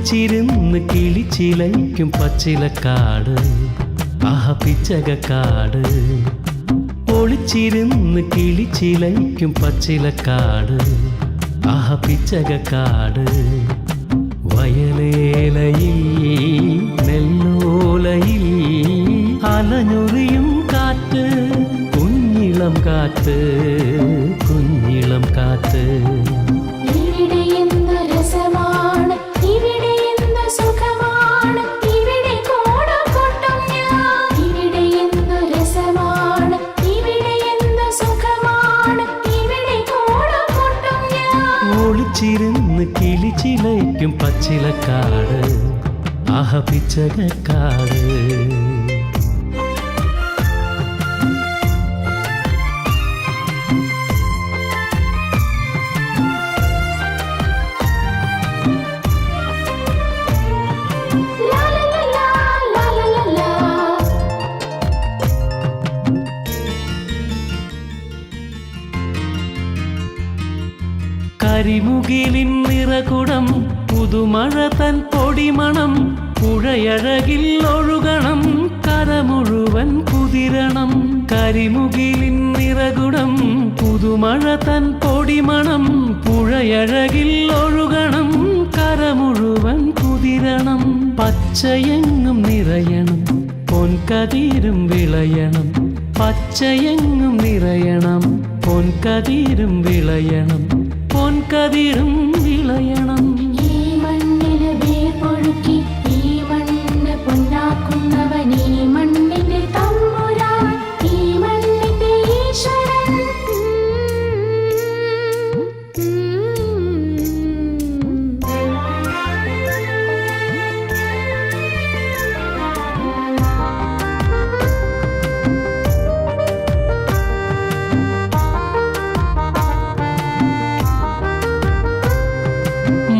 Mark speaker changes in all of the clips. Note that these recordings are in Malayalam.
Speaker 1: ഒളിച്ചിരുന്ന് കിളിച്ചിലയ്ക്കും പച്ചിലക്കാട് ആഹ പിച്ചകക്കാട്. ഒളിച്ചിരുന്ന് കിളിച്ചിലയ്ക്കും പച്ചിലക്കാട് ആഹ പിച്ചകക്കാട്. വയലേലയിൽ നെല്ലോലയിൽ അലഞ്ഞൊറിയും കാറ്റ്, കുഞ്ഞിളം കാറ്റ്, കുഞ്ഞിളം കാറ്റ്. ഒളിച്ചിരുന്ന് കിളിച്ചിലയ്ക്കും പച്ചിലക്കാട് ആഹ പിച്ചകക്കാട്. കരിമുകിലിൻ നിറകുടം പുതുമഴ തൻ പൊടിമണം, പുഴയഴകിൽ ഒഴുകണം കര മുഴുവൻ കുതിരണം. കരിമുകിലിൻ നിറകുടം പുതുമഴ തൻ പൊടിമണം, പുഴയഴകിൽ ഒഴുകണം കര മുഴുവൻ കുതിരണം. പച്ചയെങ്ങും നിറയണം പൊൻകതിരും വിളയണം, പച്ചയെങ്ങും നിറയണം പൊൻകതിരും വിളയണം, പൊൻകതിരും വിളയണം.
Speaker 2: ഈ മണ്ണിന് വേർ പൊഴുക്കി ഈ മണ്ണ് പൊന്നാക്കുന്നവൻ, ഈ മണ്ണിന്റെ തമ്പുരാൻ, ഈ മണ്ണിന്റെ ഈശ്വരൻ.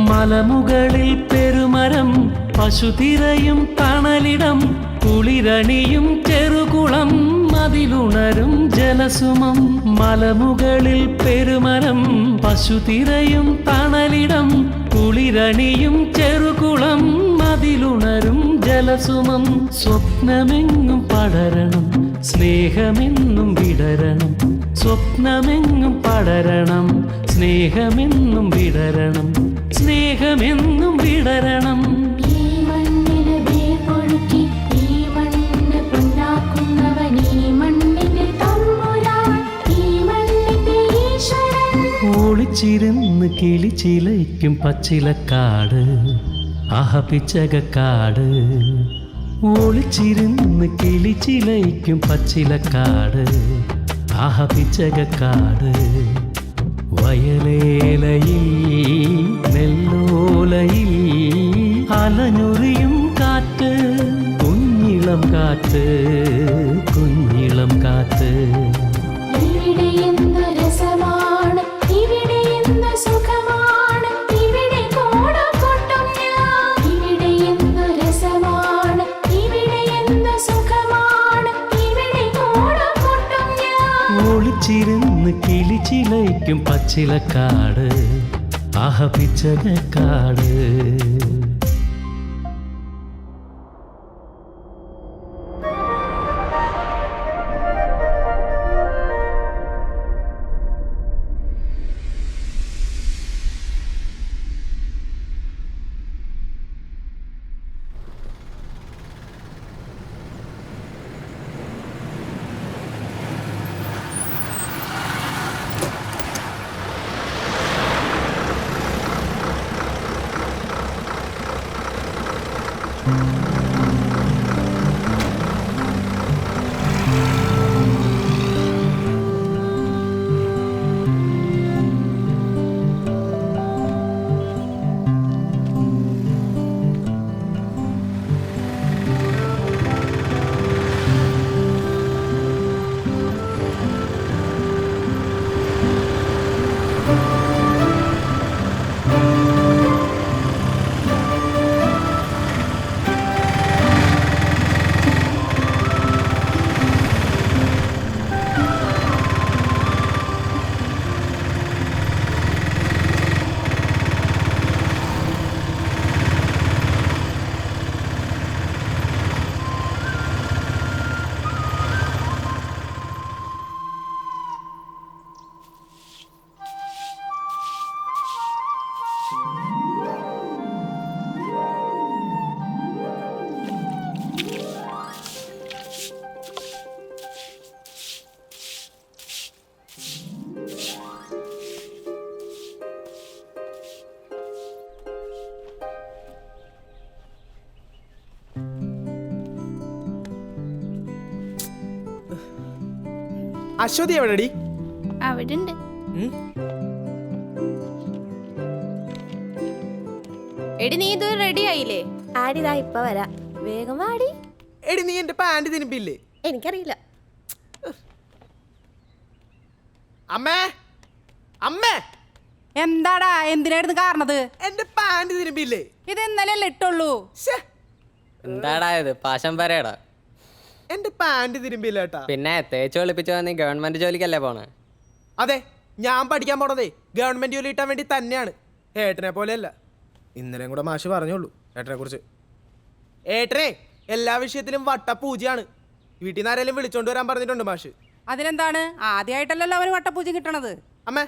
Speaker 1: മലമുകളിൽ പെരുമരം പശുതിരയും തണലിടം, കുളിരണിയും ചെറുകുളം അതിലുണരും ജലസുമം. മലമുകളിൽ പെരുമരം പശുതിരയും തണലിടം, കുളിരണിയും ചെറുകുളം അതിലുണരും ജലസുമം. സ്വപ്നമെങ്ങും പടരണം സ്നേഹമെന്നും വിടരണം, സ്വപ്നമെങ്ങും പടരണം സ്നേഹമെന്നും വിടരണം, സ്നേഹമെന്നും വിടരണം.
Speaker 2: ഈ മണ്ണിന് വേർ പൊഴുക്കി ഈ മണ്ണ് പൊന്നാക്കുന്നവൻ, ഈ മണ്ണിന്റെ തമ്പുരാൻ, ഈ മണ്ണിന്റെ ഈശ്വരൻ.
Speaker 1: ഒളിച്ചിരുന്ന് കിളിച്ചിലയ്ക്കും പച്ചിലക്കാട് ആഹ പിച്ചകക്കാട്. ഒളിച്ചിരുന്ന് കിളിച്ചിലയ്ക്കും പച്ചിലക്കാട് ആഹ പിച്ചകക്കാട്. വയലേലയിൽ നെല്ലോലയിൽ അലഞ്ഞൊറിയും കാറ്റ്, കുഞ്ഞിളം കാറ്റ്, കുഞ്ഞിളം കാറ്റ്.
Speaker 2: ഇവിടെ എന്ത് രസമാണ്, ഇവിടെ എന്ത് സുഖമാണ്, ഇവിടെ കോടക്കൊട്ടും ഞാൻ. ഇവിടെ എന്ത് രസമാണ്, ഇവിടെ എന്ത് സുഖമാണ്, ഇവിടെ കോടക്കൊട്ടും ഞാൻ.
Speaker 1: ഒളിച്ചിരുന്ന് കിളിച്ചിലയ്ക്കും പച്ചിലക്കാട് ആഹ പിച്ചകക്കാട്.
Speaker 3: അശ്വതി എവിടെടി?
Speaker 2: അവിടെ ഉണ്ട്.
Speaker 4: എടി നീ ഇത് റെഡി ആയില്ലേ?
Speaker 5: ആടിതാ ഇപ്പൊ വരാ, വേഗം വാടി.
Speaker 3: എടി നീ എന്റെ പാന്റ് തിരുമ്പില്ലേ?
Speaker 5: എനിക്കറിയില്ല.
Speaker 3: അമ്മേ അമ്മേ,
Speaker 6: എന്താടാ, എന്തിനായിരുന്നു കാരണത്?
Speaker 3: എന്റെ പാന്റ് തിരുമ്പില്ലേ?
Speaker 6: ഇത് ഇന്നലെ ഇട്ടുള്ളൂ.
Speaker 7: എന്താടാ ഇത് പാശം പരേടാ?
Speaker 3: എന്റെ പാന്റ് തിരുമ്പില്ല ഏട്ടാ.
Speaker 7: പിന്നെ തേച്ച് വെളുപ്പിച്ച് വന്ന് ഗവൺമെന്റ് ജോലിക്കല്ലേ പോണേ?
Speaker 3: അതെ, ഞാൻ പഠിക്കാൻ പോണതേ ഗവൺമെന്റ് ജോലി കിട്ടാൻ വേണ്ടി തന്നെയാണ്. ഏട്ടനെ പോലെയല്ല. ഇന്നലെയും കൂടെ മാഷ് പറഞ്ഞോളൂ ഏട്ടനെ കുറിച്ച്. ഏട്ടനെ എല്ലാ വിഷയത്തിലും വട്ടപ്പൂജയാണ്. വീട്ടിൽ നിന്ന് ആരെങ്കിലും വിളിച്ചോണ്ട് വരാൻ പറഞ്ഞിട്ടുണ്ട് മാഷ്.
Speaker 6: അതിനെന്താണ്, ആദ്യമായിട്ടല്ലല്ലോ അവന് വട്ടപ്പൂജ കിട്ടണത്.
Speaker 3: അമ്മേ,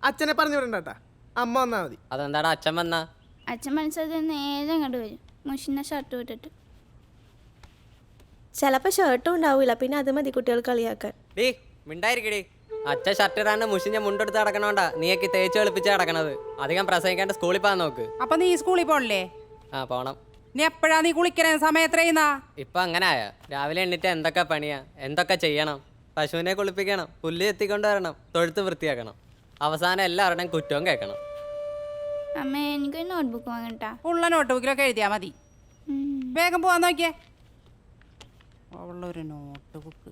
Speaker 3: അച്ഛനെ പറഞ്ഞു വിടണ്ടാ, അമ്മ വന്നാ മതി.
Speaker 7: അതെന്താടാ അച്ഛൻ വന്നാ?
Speaker 2: അച്ഛൻ മനസ്സിൽ നേരെ അങ്ങോട്ട് വരും, മുഷിന ഷർട്ട് വിട്ടിട്ട്.
Speaker 5: ചിലപ്പോ ഷർട്ടും ഉണ്ടാവൂല, പിന്നെ അത് മതി കുട്ടികൾ കളിയാക്കാൻ.
Speaker 7: ഡീ മിണ്ടായിരിക്കടി. അച്ഛൻ ഷർട്ട് ഇടാണ്ട് മുഷിഞ്ഞ മുണ്ടെടുത്ത് നടക്കണോണ്ടാ നീയൊക്കെ തേച്ച് വെളുപ്പിച്ച് നടക്കണത്. അധികം പ്രസംഗിക്കാണ്ട് സ്കൂളിൽ പോകാൻ നോക്ക്.
Speaker 6: അപ്പൊ നീ സ്കൂളിൽ പോണില്ലേ?
Speaker 7: ആ പോണം.
Speaker 6: നീ എപ്പോഴാ നീ കുളിക്കണ സമയം എത്രയുന്നാ?
Speaker 7: ഇപ്പൊ അങ്ങനെ ആയ രാവിലെ എണ്ണിട്ട് എന്തൊക്കെ പണിയാ, എന്തൊക്കെ ചെയ്യണം. പശുവിനെ കുളിപ്പിക്കണം, പുല്ല് എത്തിക്കൊണ്ട് വരണം, തൊഴുത്ത് വൃത്തിയാക്കണം. അവസാനം എല്ലാവരുടെയും കുറ്റവും കേൾക്കണം.
Speaker 2: അമ്മ എനിക്കൊരു നോട്ട്ബുക്ക് വാങ്ങട്ടാ.
Speaker 6: ഉള്ള നോട്ട് ബുക്കിലൊക്കെ എഴുതിയാ മതി. വേഗം പോവാൻ നോക്കിയേ. അവളൊരു നോട്ട് ബുക്ക്.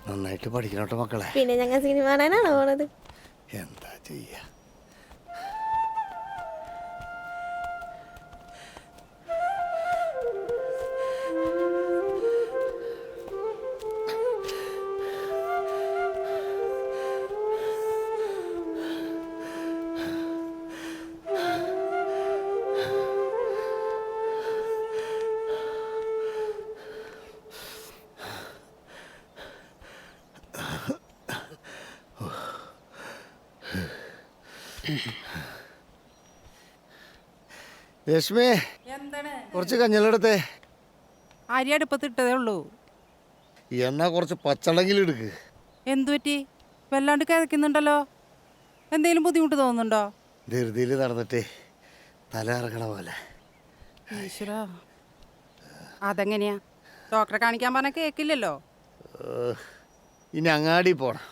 Speaker 8: നന്നായിട്ട് പഠിക്കണോട്ടോ മക്കളെ.
Speaker 5: പിന്നെ ഞങ്ങൾ സിനിമ കാണാനാണോ പോണത്?
Speaker 8: എന്താ ചെയ്യാ? രശ്മി,
Speaker 6: എന്താണ്?
Speaker 8: കുറച്ച് കഞ്ഞലെടുത്തേ.
Speaker 6: അരി അടുപ്പത്ത് ഇട്ടതേ ഉള്ളൂ.
Speaker 8: എന്നാ കുറച്ച് പച്ചളെങ്കിലും എടുക്ക്.
Speaker 6: എന്തു പറ്റി? വല്ലാണ്ട് കിതക്കുന്നുണ്ടല്ലോ. എന്തെങ്കിലും ബുദ്ധിമുട്ട് തോന്നുന്നുണ്ടോ?
Speaker 8: ധൃതിയിൽ നടന്നിട്ടേ തല ഇറങ്ങണ പോലെ.
Speaker 6: ഈശ്വരാ, അതെങ്ങനെയാ? ഡോക്ടറെ കാണിക്കാൻ പറഞ്ഞാൽ കേൾക്കില്ലല്ലോ.
Speaker 8: ഇനി അങ്ങാടി പോണം.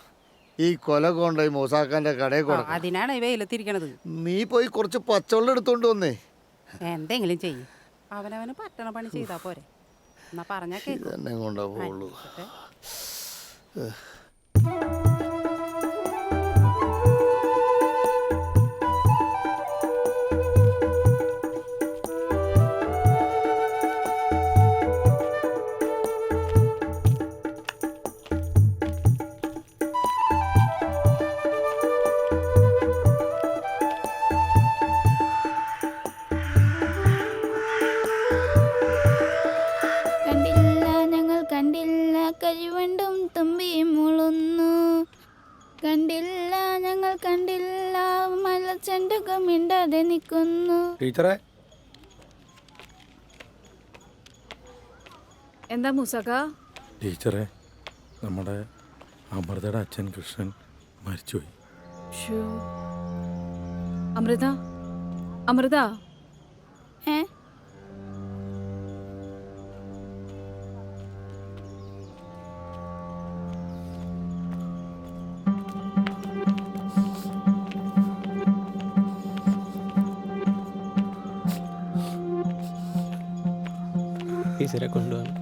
Speaker 8: ഈ കൊല കൊണ്ടുപോയി മൂസാക്കാന്റെ കടയിൽ കൊടുക്കണം.
Speaker 6: അതിനാണ് ഈ വെയിലത്തിരിക്കണത്.
Speaker 8: നീ പോയി കുറച്ച് പച്ചവെള്ളം എടുത്തോണ്ട് വന്നേ.
Speaker 6: എന്തെങ്കിലും ചെയ്യും. അവനവന് പറ്റണ പണി ചെയ്താ പോരെ. എന്നാ പറഞ്ഞാ കേൾക്കും.
Speaker 8: ഇതെന്നെ കൊണ്ടാ പോവുള്ളൂ.
Speaker 2: കണ്ടില്ല ഞങ്ങൾ കണ്ടില്ല, കരിവണ്ടും തുമ്പിയും മുളുന്നു. കണ്ടില്ല ഞങ്ങൾ കണ്ടില്ല, മലച്ചെണ്ടുകൾ മിണ്ടാതെ നിൽക്കുന്നു.
Speaker 9: ടീച്ചറെ,
Speaker 4: എന്താ മൂസക്ക?
Speaker 9: ടീച്ചറെ, നമ്മുടെ അമൃതയുടെ അച്ഛൻ കൃഷ്ണൻ മരിച്ചുപോയി.
Speaker 4: അമൃത, അമൃത,
Speaker 2: ഏ
Speaker 7: ടീച്ചറെ കൊണ്ടുപോകണം.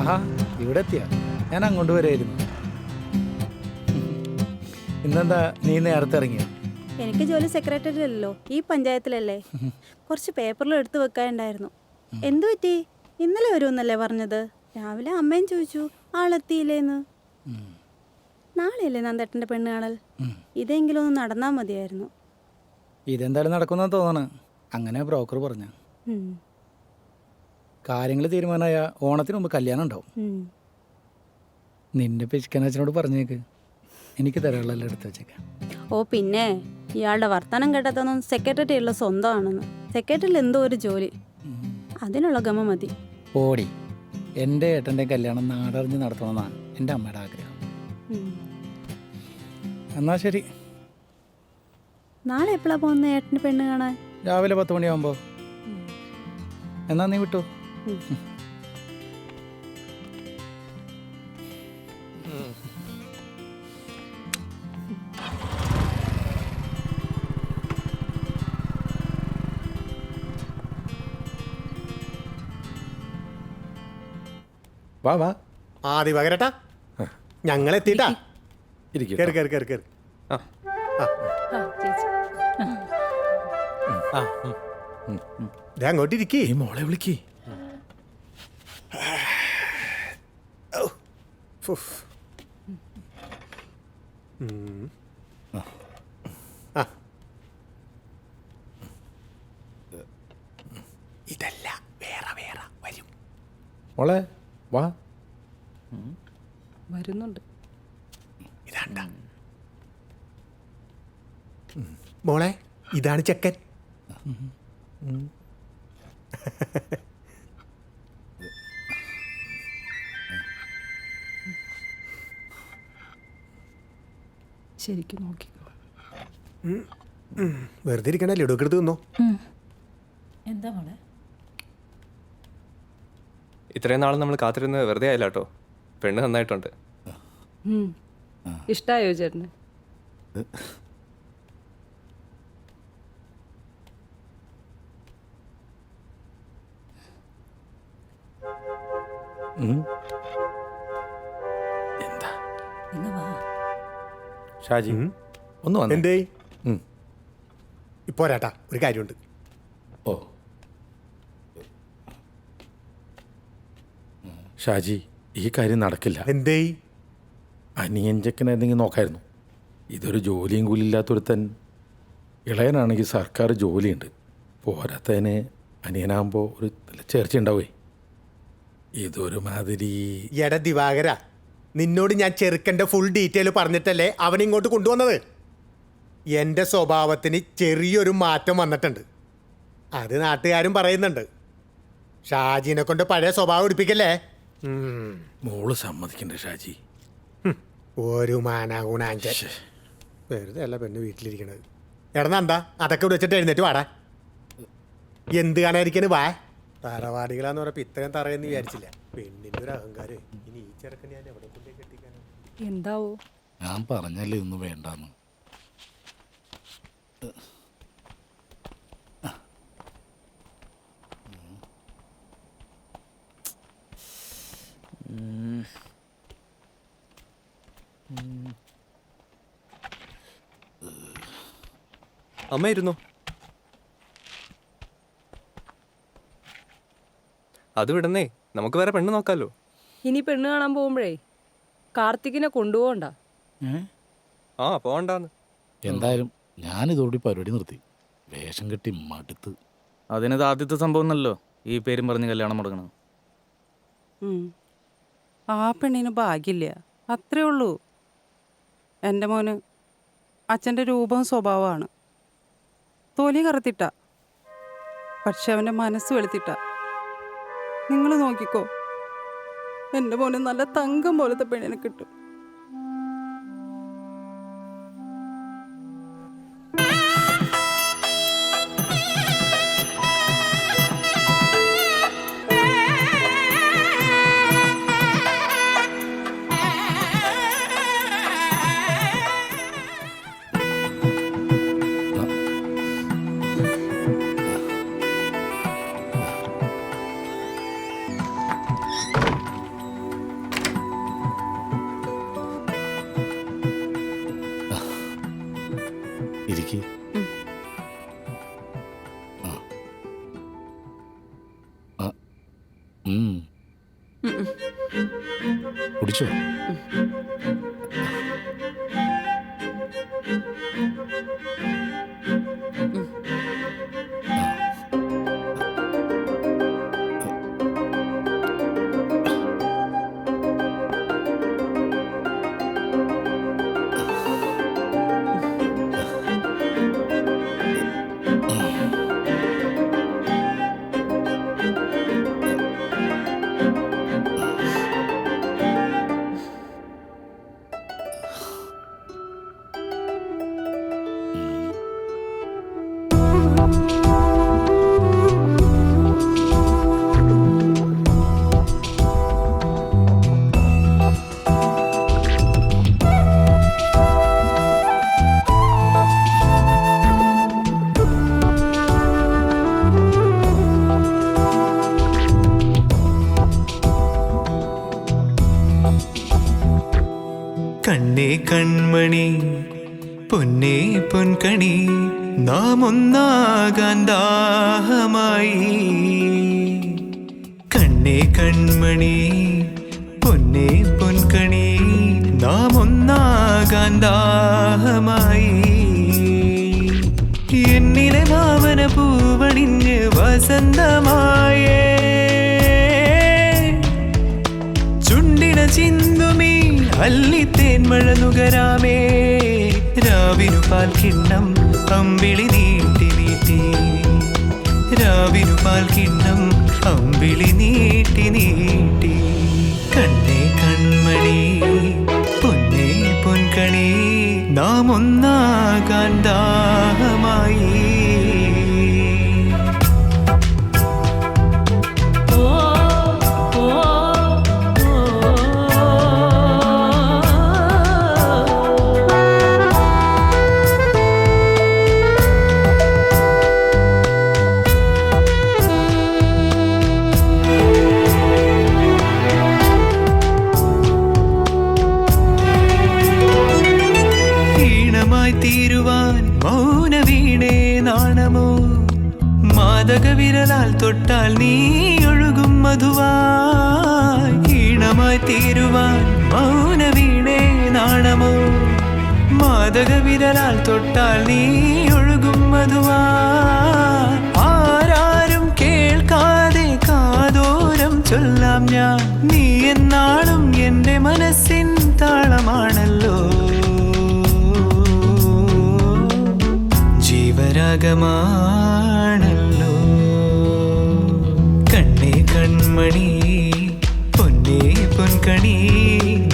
Speaker 10: ആഹാ ഇവിടെ എത്തിയ ഞാൻ അങ്ങോട്ട് വരായിരുന്നു. ഇന്നെന്താ നീ നേരത്തെ ഇറങ്ങിയ?
Speaker 2: എനിക്ക് ജോലി സെക്രട്ടറി അല്ലല്ലോ, ഈ പഞ്ചായത്തിലല്ലേ. കുറച്ച് പേപ്പറിൽ എടുത്തു വെക്കാനുണ്ടായിരുന്നു. എന്തു പറ്റി? ഇന്നലെ വരുമെന്നല്ലേ പറഞ്ഞത്? രാവിലെ അമ്മയും ചോദിച്ചു ആളെത്തിയില്ലേന്ന്. നാളെയല്ലേ നന്ദേട്ടൻ്റെ പെണ്ണ് കാണൽ. ഇതെങ്കിലും ഒന്ന് നടന്നാൽ മതിയായിരുന്നു.
Speaker 10: ഇതെന്തായാലും നടക്കുമെന്നാണ് തോന്നണ. അങ്ങനെ ബ്രോക്കർ പറഞ്ഞ കാര്യങ്ങൾ തീരുമാനമായ ഓണത്തിന് മുമ്പ് കല്യാണം ഉണ്ടാവും. നിന്റെ പിശുക്കനച്ഛനോട് പറഞ്ഞേക്ക് എനിക്ക് തരാനുള്ളതെല്ലാം എടുത്ത് വെച്ചേക്കാം.
Speaker 2: ഓ പിന്നെ ഇയാളുടെ വർത്തമാനം കേട്ടതൊന്നും സെക്രട്ടറി ഉള്ള സ്വന്തമാണെന്ന്. സെക്രട്ടറിയിൽ എന്തോ ഒരു ജോലി, അതിനുള്ള ഗമ മതി.
Speaker 10: ഓടി എൻ്റെ ഏട്ടൻ്റെ കല്യാണം നാടറിഞ്ഞ് നടത്തണമെന്നാണ് എൻ്റെ അമ്മയുടെ ആഗ്രഹം. എന്നാ ശരി,
Speaker 2: നാളെ എപ്പോഴാണ് പോകുന്നത് ഏട്ടന് പെണ്ണ് കാണാൻ?
Speaker 10: രാവിലെ 10 മണിയാകുമ്പോൾ. എന്നാ നീ വിട്ടു.
Speaker 9: വാ വാ
Speaker 3: ആദ്യ പകരട്ടാ ഞങ്ങൾ എത്തിയിട്ടാ.
Speaker 9: ഇരിക്കും.
Speaker 3: കേറി കേറി കേറി കേറി. അങ്ങോട്ട് ഇരിക്കേ.
Speaker 9: ഈ മോളെ വിളിക്കേ.
Speaker 3: ഇതല്ല വേറെ വേറെ വരും.
Speaker 9: മോളെ വാ.
Speaker 6: വരുന്നുണ്ട്.
Speaker 3: ഇതാണ്ട മോളെ, ഇതാണ് ചെക്കൻ.
Speaker 6: ശരിക്കും നോക്കിക്കോ.
Speaker 3: വെറുതെ ഇരിക്കണ ലഡു ഒക്കെ എടുത്ത് തിന്നോ.
Speaker 6: എന്താ മോളെ?
Speaker 11: ഇത്രയും നാളും നമ്മൾ കാത്തിരുന്ന് വെറുതെ ആയില്ല കേട്ടോ. പെണ്ണ് നന്നായിട്ടുണ്ട്.
Speaker 6: ഇഷ്ടായോ ചേട്ടന്?
Speaker 9: എന്താ ഷാജി ഒന്ന് വന്നേ.
Speaker 3: എന്തേ ഇപ്പൊ വരാട്ടാ, ഒരു കാര്യമുണ്ട്.
Speaker 9: ഓ ഷാജി, ഈ കാര്യം നടക്കില്ല.
Speaker 3: എന്തേ?
Speaker 9: അനിയൻ ചെക്കനെ എന്തെങ്കിലും നോക്കായിരുന്നു. ഇതൊരു ജോലിയും കൂലിയില്ലാത്തൊരുത്തൻ. ഇളയനാണെങ്കിൽ സർക്കാർ ജോലിയുണ്ട്. പോരാത്തതിന് അനിയനാകുമ്പോൾ ഒരു നല്ല ചേർച്ച ഉണ്ടാവേ. ഇതൊരു മാതിരി.
Speaker 3: എട ദിവാകര, നിന്നോട് ഞാൻ ചെറുക്കൻ്റെ ഫുൾ ഡീറ്റെയിൽ പറഞ്ഞിട്ടല്ലേ അവൻ ഇങ്ങോട്ട് കൊണ്ടുവന്നത്. എൻ്റെ സ്വഭാവത്തിന് ചെറിയൊരു മാറ്റം വന്നിട്ടുണ്ട്. അത് നാട്ടുകാരും പറയുന്നുണ്ട്. ഷാജിനെ കൊണ്ട് പഴയ സ്വഭാവം എടുപ്പിക്കല്ലേ.
Speaker 9: മോള് സമ്മതിക്കണ്ടേ ഷാജി?
Speaker 3: ഒരു മാനാഗുണാഞ്ച വെറുതെ അല്ല പെണ്ണ് വീട്ടിലിരിക്കണത്. എടന്നാ അതൊക്കെ വിളിച്ചിട്ട് എഴുന്നേറ്റ് വാടാ. എന്ത് കാണാതിരിക്കണ് വാ. തറവാടികളാന്ന് പറഞ്ഞപ്പോ ഇത്രയും തറയെന്ന് വിചാരിച്ചില്ല. പെണ്ണിന്റെ ഒരു അഹങ്കാരം. ഇനി ഈ ചെറുക്കൻ ഞാൻ എവിടെ കൊണ്ടേ കെട്ടിക്കാനാ?
Speaker 6: എന്താവോ?
Speaker 8: ഞാൻ പറഞ്ഞല്ലേ ഒന്നും വേണ്ടാന്ന്.
Speaker 11: അമ്മ ഇരുന്നോ? അത് വിടന്നേ, നമുക്ക് വേറെ പെണ്ണ് നോക്കാലോ.
Speaker 6: ഇനി പെണ്ണ് കാണാൻ പോകുമ്പോഴേ കാർത്തികിനെ കൊണ്ടുപോകണ്ട.
Speaker 11: ആ പോകണ്ടാന്ന്.
Speaker 8: എന്തായാലും ഞാനിതോടെ പരിപാടി നിർത്തി. വേഷം കെട്ടി മടുത്ത്.
Speaker 10: അതിനത് ആദ്യത്തെ സംഭവം എന്നല്ലോ ഈ പേരും പറഞ്ഞ് കല്യാണം മുടങ്ങണം.
Speaker 6: ആ പെണ്ണിന് ഭാഗ്യമില്ല, അത്രേ ഉള്ളൂ. എൻ്റെ മോന് അച്ഛൻ്റെ രൂപവും സ്വഭാവമാണ്. തൊലി കറുത്തിട്ട, പക്ഷെ അവൻ്റെ മനസ്സ് വെളുത്തിട്ട. നിങ്ങൾ നോക്കിക്കോ, എൻ്റെ മോന് നല്ല തങ്കം പോലത്തെ പെണ്ണിനെ കിട്ടും.
Speaker 9: കുടിച്ചോ.
Speaker 1: കണ്ണേ കൺമണി പൊന്നേ പൊൻകണി നാം ഒന്നാകാൻ ദാഹമായി. കണ്ണേ കൺമണി പൊന്നേ പൊൻകണി നാം ഒന്നാകാൻ ദാഹമായി. എന്നിലെ ഭാവന പൂവണിഞ്ഞ് വസന്തമായേ ചുണ്ടിന ചിന്തുമീ അല്ലിത്തേന്മഴ നുകരാമേ. രാവിനു പാൽ കിണ്ണം അമ്പിളി നീട്ടി നീട്ടി, രാവിനു പാൽ കിണ്ണം അമ്പിളി നീട്ടി നീട്ടി. കണ്ണേ കൺമണി പൊന്നേ പൊൻകണി നാം ഒന്നാകാൻ ദാഹമായി. തീരുവാൻ മൗന വീണേ നാണമോ, മാദക വിരലാൽ തൊട്ടാൽ നീ ഒഴുകും മധുവായി. ഈണമായി തീരുവാൻ മൗന വീണേ നാണമോ, മാദക വിരലാൽ തൊട്ടാൽ നീ ഒഴുകും മധുവായി. ആരാരും കേൾക്കാതെ കാതോരം ചൊല്ലാം ഞാൻ, നീ എന്നാളും എൻ്റെ മനസ്സിൻ താളമാണല്ലോ. ജീവരാഗമാണല്ലോ. കണ്ണേ കൺമണി പൊന്നേ പൊൻകണി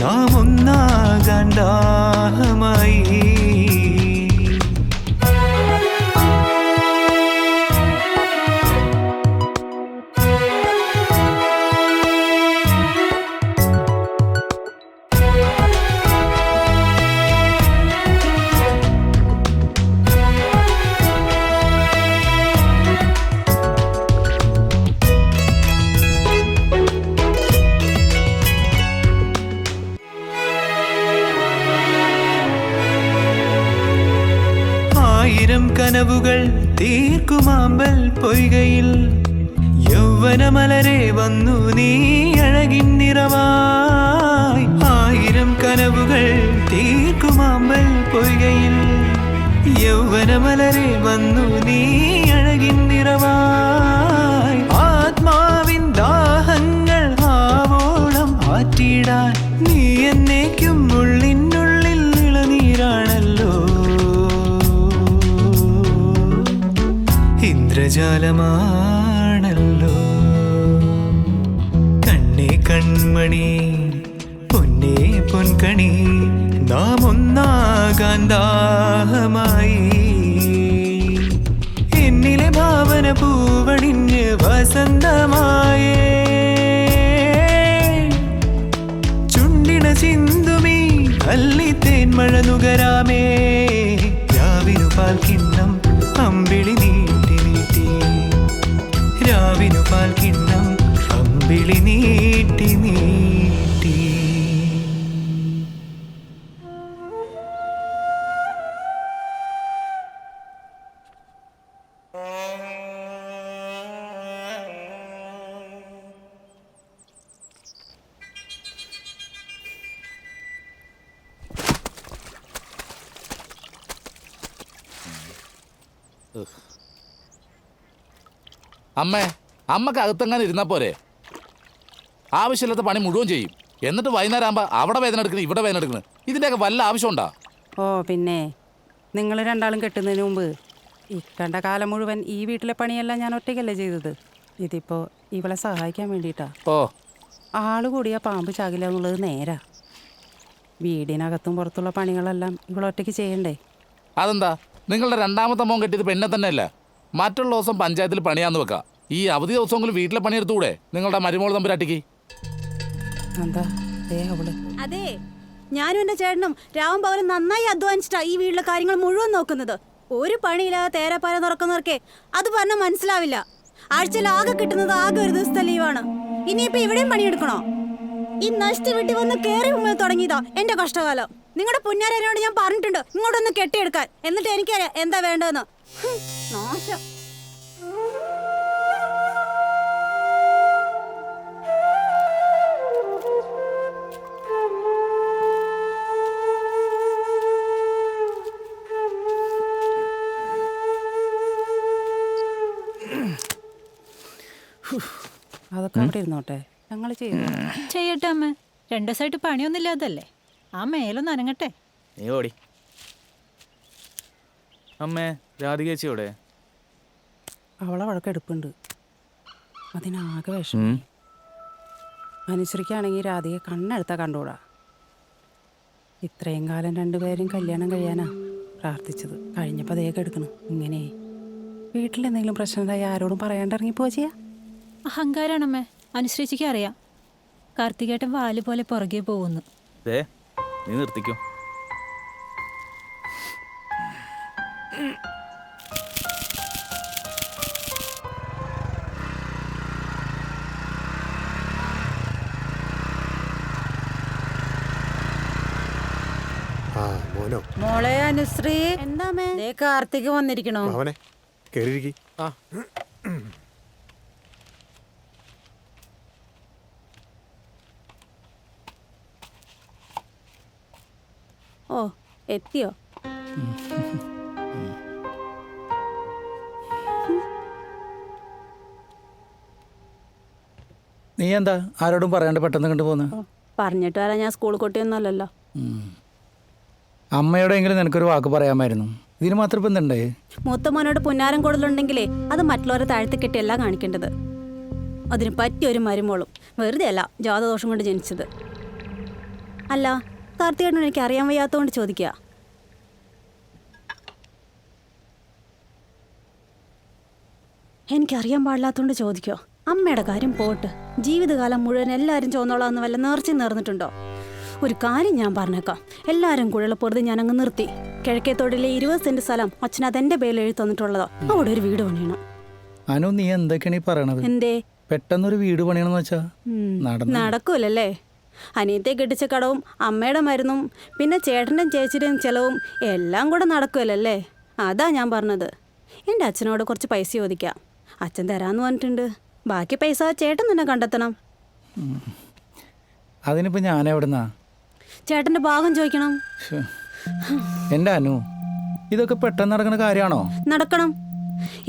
Speaker 1: നാം ഒന്നാകാൻ ദാഹമായി. ആയിരം കനവുകൾ തീർക്കുമാമ്പൽ പൊയ്കയിൽ യൗവനമലരെ വന്നു നീ അഴകിൻ നിറവായി. ആയിരം കനവുകൾ തീർക്കുമാമ്പൽ പൊയ്കയിൽ യൗവനമലരെ വന്നു നീ അഴകിൻ നിറവായി. ആത്മാവിൻ ദാഹങ്ങൾ ആവോളം ആറ്റിടാൻ നീ എന്നേക്കും ഉള്ളിനുള്ളിൽ ഇളനീരാണല്ലോ. ഇന്ദ്രജാലമാണല്ലോ. കണ്ണേ കൺമണി പൊന്നേ പൊൻകണി നാം ഒന്നാകാൻ ദാഹമായി. എന്നിലെ ഭാവന പൂവണിഞ്ഞ് വസന്തമായേ ചുണ്ടിന ചിന്തുമീ അല്ലിത്തേന്മഴ നുകരാമേ. രാവിനു പാൽ കിണ്ണം അമ്പിളി നീട്ടി നീട്ടി, രാവിനു പാൽ കിണ്ണം അമ്പിളി നീട്ടി നീട്ടി.
Speaker 12: അമ്മക്ക് അകത്തെങ്ങാനും ഇരുന്നാ പോരെ? ആവശ്യമില്ലാത്ത പണി മുഴുവൻ ചെയ്യും, എന്നിട്ട് വൈകുന്നേരം ആകുമ്പോൾ അവിടെ വേദന എടുക്കണം, ഇവിടെ വേദന എടുക്കണം. ഇതിൻ്റെയൊക്കെ വല്ല ആവശ്യമുണ്ടോ?
Speaker 6: ഓ പിന്നെ നിങ്ങൾ രണ്ടാളും കെട്ടുന്നതിന് മുമ്പ് ഇക്കണ്ട കാലം മുഴുവൻ ഈ വീട്ടിലെ പണിയെല്ലാം ഞാൻ ഒറ്റയ്ക്കല്ലേ ചെയ്തത്. ഇതിപ്പോൾ ഇവളെ സഹായിക്കാൻ വേണ്ടിയിട്ടാ.
Speaker 12: ഓ,
Speaker 6: ആള് കൂടിയാ പാമ്പ് ചാകില്ല എന്നുള്ളത് നേരാ. വീടിനകത്തും പുറത്തുള്ള പണികളെല്ലാം ഇവളൊറ്റയ്ക്ക് ചെയ്യണ്ടേ?
Speaker 12: അതെന്താ? നിങ്ങളുടെ രണ്ടാമത്തെ മോൻ കെട്ടിയത് പെണ്ണെ തന്നെയല്ല. മറ്റുള്ള ദിവസം പഞ്ചായത്തിൽ പണിയാന്ന് വെക്കാം. ഈ അവധി ദിവസമെങ്കിലും വീട്ടിലെ പണിയെടുത്തുകൂടെ നിങ്ങളുടെ മരുമോൾ തമ്പുരാട്ടിക്ക്?
Speaker 6: എന്താ അവള്?
Speaker 2: അതെ, ഞാനും എൻ്റെ ചേട്ടനും രാവും പകലും നന്നായി അധ്വാനിച്ചിട്ടാ ഈ വീട്ടിലെ കാര്യങ്ങൾ മുഴുവൻ നോക്കുന്നത്. ഒരു പണിയില്ലാതെ തേരപ്പാര തുറക്കുന്നവർക്കേ അത് പറഞ്ഞാൽ മനസ്സിലാവില്ല. ആഴ്ചയിൽ ആകെ കിട്ടുന്നത് ആകെ ഒരു ദിവസത്തെ ലീവാണ്. ഇനിയിപ്പോ ഇവിടെയും പണിയെടുക്കണോ? ഈ നഷ്ട വീട്ടിൽ വന്ന് കയറി മുമ്പിൽ തുടങ്ങിയതാ എന്റെ കഷ്ടകാലം. നിങ്ങളുടെ പുന്നാരനോട് ഞാൻ പറഞ്ഞിട്ടുണ്ട് ഇങ്ങോട്ടൊന്ന് കെട്ടിയെടുക്കാൻ. എന്നിട്ട് എനിക്കറിയാം എന്താ വേണ്ടതെന്ന്. നാശം.
Speaker 6: അതൊക്കെ അവിടെ ഇരുന്നോട്ടെ, ഞങ്ങൾ
Speaker 4: ചെയ്യട്ടെ അമ്മ. 2 ദിവസമായിട്ട് പണിയൊന്നുമില്ലാതല്ലേ, ആ മേലൊന്ന് അനങ്ങട്ടെ.
Speaker 11: നീ ഓടി. അമ്മേ, രാധികേച്ചിയോടെ?
Speaker 6: അവളെ വഴക്കെടുപ്പുണ്ട്, അതിനാകെ വിഷമം. അനുസരിക്കുകയാണെങ്കിൽ രാധികയെ കണ്ണെടുത്താൽ കണ്ടുകൂടാ. ഇത്രയും കാലം രണ്ടുപേരും കല്യാണം കഴിയാനാ പ്രാർത്ഥിച്ചത്. കഴിഞ്ഞപ്പോൾ അതേ എടുക്കണം. ഇങ്ങനെ വീട്ടിലെന്തെങ്കിലും പ്രശ്നമുണ്ടായി ആരോടും പറയാണ്ട് ഇറങ്ങിപ്പോ ചെയ്യാ.
Speaker 4: അഹങ്കാരാണമ്മേ, അനുസരിച്ചിക്ക് അറിയാം. കാർത്തികേട്ടൻ വാല് പോലെ പുറകെ പോകുന്നു.
Speaker 11: നീ നിർത്തിക്കോ.
Speaker 6: മോളെ അനുശ്രീ,
Speaker 2: എന്താ
Speaker 6: കാർത്തിക് വന്നിരിക്കണോ?
Speaker 2: ഓ, എത്തിയോ?
Speaker 10: നീ എന്താ ആരോടും പറയാണ്ട് പെട്ടെന്ന് കണ്ടുപോകുന്നത്?
Speaker 2: പറഞ്ഞിട്ട് വരാൻ ഞാൻ സ്കൂൾ കുട്ടിയൊന്നുമല്ലല്ലോ.
Speaker 10: അമ്മയോടെങ്കിലും നിനക്കൊരു വാക്ക് പറയാമായിരുന്നു. ഇതിന് മാത്രം ഇപ്പം എന്തുണ്ടേ?
Speaker 2: മൂത്ത മോനോട് പുന്നാരം കൂടുതലുണ്ടെങ്കിലേ അത് മറ്റുള്ളവരെ താഴ്ത്തി കെട്ടിയല്ല കാണിക്കേണ്ടത്. അതിന് പറ്റിയൊരു മരുമോളും വെറുതെ അല്ല ജാതദോഷം കൊണ്ട് ജനിച്ചത്. അല്ല, കാർത്തികേട്ടൻ എനിക്ക് അറിയാൻ വയ്യാത്തതുകൊണ്ട് ചോദിക്കുക. എനിക്കറിയാൻ പാടില്ലാത്തതുകൊണ്ട് ചോദിക്കോ? അമ്മയുടെ കാര്യം പോട്ട്, ജീവിതകാലം മുഴുവൻ എല്ലാവരും ചോന്നോളാന്ന് വല്ല നേർച്ച നേർന്നിട്ടുണ്ടോ? ഒരു കാര്യം ഞാൻ പറഞ്ഞേക്കാം, എല്ലാവരും കൂടെയുള്ള പൊറുതി ഞാൻ അങ്ങ് നിർത്തി. കിഴക്കേത്തോടിലെ 20 സെന്റ് സ്ഥലം അച്ഛൻ അതെന്റെ പേരിൽ എഴുതി തന്നിട്ടുള്ളതോ. അവിടെ ഒരു വീട് പണിയണം.
Speaker 10: അനു, നീ എന്തൊക്കെയാണ് ഈ പറയണത്?
Speaker 2: എന്തേ?
Speaker 10: പെട്ടെന്നൊരു വീട് പണിയണമെന്ന് വെച്ചാ
Speaker 2: നടക്കൂലല്ലേ? അനിയത്തെ കെട്ടിച്ച കടവും അമ്മയുടെ മരുന്നും പിന്നെ ചേട്ടൻ്റെയും ചേച്ചിയുടെയും ചെലവും എല്ലാം കൂടെ നടക്കുമല്ലേ? അതാ ഞാൻ പറഞ്ഞത്. എൻ്റെ അച്ഛനോട് കുറച്ച് പൈസ ചോദിക്കാം, അച്ഛൻ തരാമെന്ന് പറഞ്ഞിട്ടുണ്ട്. ബാക്കി പൈസ ചേട്ടൻ തന്നെ കണ്ടെത്തണം.
Speaker 10: അതിനിപ്പോൾ ഞാൻ എവിടുന്നാ?
Speaker 2: ചേട്ടൻ്റെ ഭാഗം ചോദിക്കണം.
Speaker 10: എൻ്റെ അനു, ഇതൊക്കെ പെട്ടെന്ന് നടക്കുന്ന കാര്യമാണോ?
Speaker 2: നടക്കണം.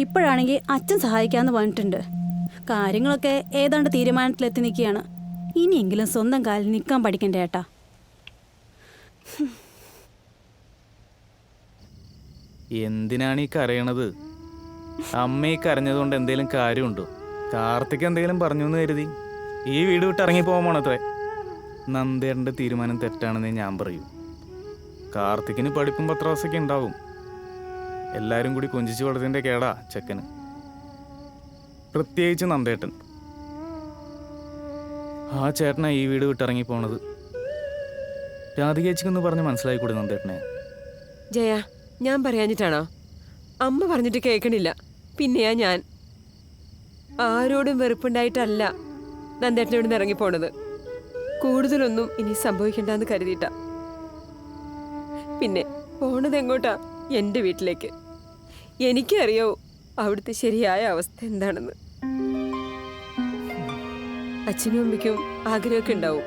Speaker 2: ഇപ്പോഴാണെങ്കിൽ അച്ഛൻ സഹായിക്കാമെന്ന് പറഞ്ഞിട്ടുണ്ട്. കാര്യങ്ങളൊക്കെ ഏതാണ്ട് തീരുമാനത്തിലെത്തി നിൽക്കുകയാണ്. ഇനിയെങ്കിലും സ്വന്തം കാലിൽ നിൽക്കാൻ പഠിക്കണ്ടേ ഏട്ടാ.
Speaker 11: എന്തിനാണ് ഈ കരയണത്? അമ്മ ഈ കരഞ്ഞതുകൊണ്ട് എന്തെങ്കിലും കാര്യമുണ്ടോ? കാർത്തിക് എന്തെങ്കിലും പറഞ്ഞു എന്ന് കരുതി ഈ വീട് വിട്ട് ഇറങ്ങി പോകാമോണത്രേ. നന്ദേട്ടൻ്റെ തീരുമാനം തെറ്റാണെന്നേ ഞാൻ പറയൂ. കാർത്തിക്കിന് പഠിപ്പും പത്രാസൊക്കെ ഉണ്ടാവും. എല്ലാവരും കൂടി കൊഞ്ചിച്ച് വളർത്തിൻ്റെ കേടാ ചെക്കന്, പ്രത്യേകിച്ച് നന്ദേട്ടൻ. ആ ചേട്ടനാ ഈ വീട് വിട്ടിറങ്ങി പോണത്. രാധികേച്ചിക്കൊന്ന് പറഞ്ഞ് മനസ്സിലായിക്കൂടെ നന്ദേട്ടനെ?
Speaker 13: ജയ, ഞാൻ പറയാഞ്ഞിട്ടാണോ? അമ്മ പറഞ്ഞിട്ട് കേൾക്കണില്ല. പിന്നെയാ ഞാൻ. ആരോടും വെറുപ്പുണ്ടായിട്ടല്ല നന്ദേട്ടനെ ഇവിടുന്ന് ഇറങ്ങിപ്പോണത്. കൂടുതലൊന്നും ഇനി സംഭവിക്കണ്ടെന്ന് കരുതിയിട്ടാ. പിന്നെ പോണത് എങ്ങോട്ടാ? എൻ്റെ വീട്ടിലേക്ക്. എനിക്കറിയാവൂ അവിടുത്തെ ശരിയായ അവസ്ഥ എന്താണെന്ന്. അച്ഛനും അമ്മയ്ക്കും ആഗ്രഹമൊക്കെ ഉണ്ടാവും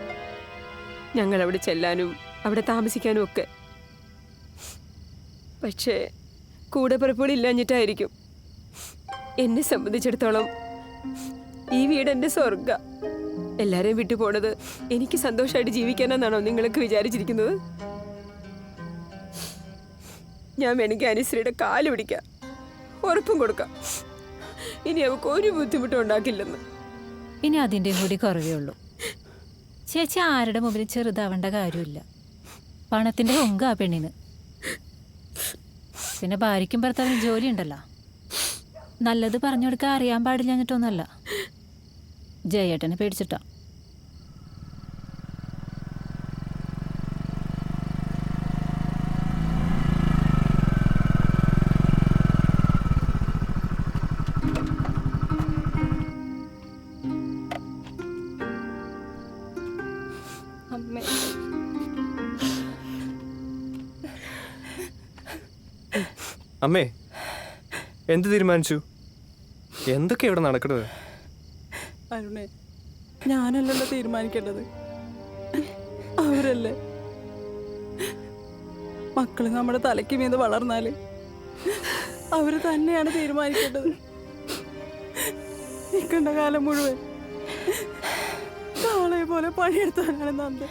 Speaker 13: ഞങ്ങൾ അവിടെ ചെല്ലാനും അവിടെ താമസിക്കാനും ഒക്കെ. പക്ഷേ കൂടെ പിറപ്പുകളില്ലാഞ്ഞിട്ടായിരിക്കും. എന്നെ സംബന്ധിച്ചിടത്തോളം ഈ വീട് എൻ്റെ സ്വർഗ. എല്ലാരെയും വിട്ടു പോണത് എനിക്ക് സന്തോഷമായിട്ട് ജീവിക്കാനെന്നാണോ നിങ്ങളൊക്കെ വിചാരിച്ചിരിക്കുന്നത്? ഞാൻ വേണമെങ്കിൽ അനുശ്രീയുടെ കാല് പിടിക്കാം, ഉറപ്പും കൊടുക്കാം, ഇനി അവൾക്ക് ഒരു ബുദ്ധിമുട്ടും ഉണ്ടാക്കില്ലെന്ന്.
Speaker 4: ഇനി അതിൻ്റെയും കൂടി കുറവേ ഉള്ളൂ. ചേച്ചി ആരുടെ മുമ്പിൽ ചെറുതാവേണ്ട കാര്യമില്ല. പണത്തിൻ്റെ ഹൊങ്ക ആ പെണ്ണിന്. പിന്നെ ഭാര്യയ്ക്കും ഭർത്താവിനും ജോലി ഉണ്ടല്ലോ. നല്ലത് പറഞ്ഞു കൊടുക്കാൻ അറിയാൻ പാടില്ല എന്നിട്ടൊന്നുമല്ല. ജയേട്ടനെ പേടിച്ചിട്ടാ.
Speaker 13: അമ്മേ,
Speaker 14: അമ്മേ, എന്ത് തീരുമാനിച്ചു? എന്തൊക്കെയാ ഇവിടെ നടക്കുന്നത്?
Speaker 6: അരുണേ, ഞാനല്ലല്ലോ തീരുമാനിക്കേണ്ടത്, അവരല്ലേ. മക്കള് നമ്മുടെ തലയ്ക്ക് മീത് വളർന്നാല് അവര് തന്നെയാണ് തീരുമാനിക്കേണ്ടത്. നിൽക്കേണ്ട കാലം മുഴുവൻ കാളയെ പോലെ പണിയെടുത്തവനാണ് നന്ദ.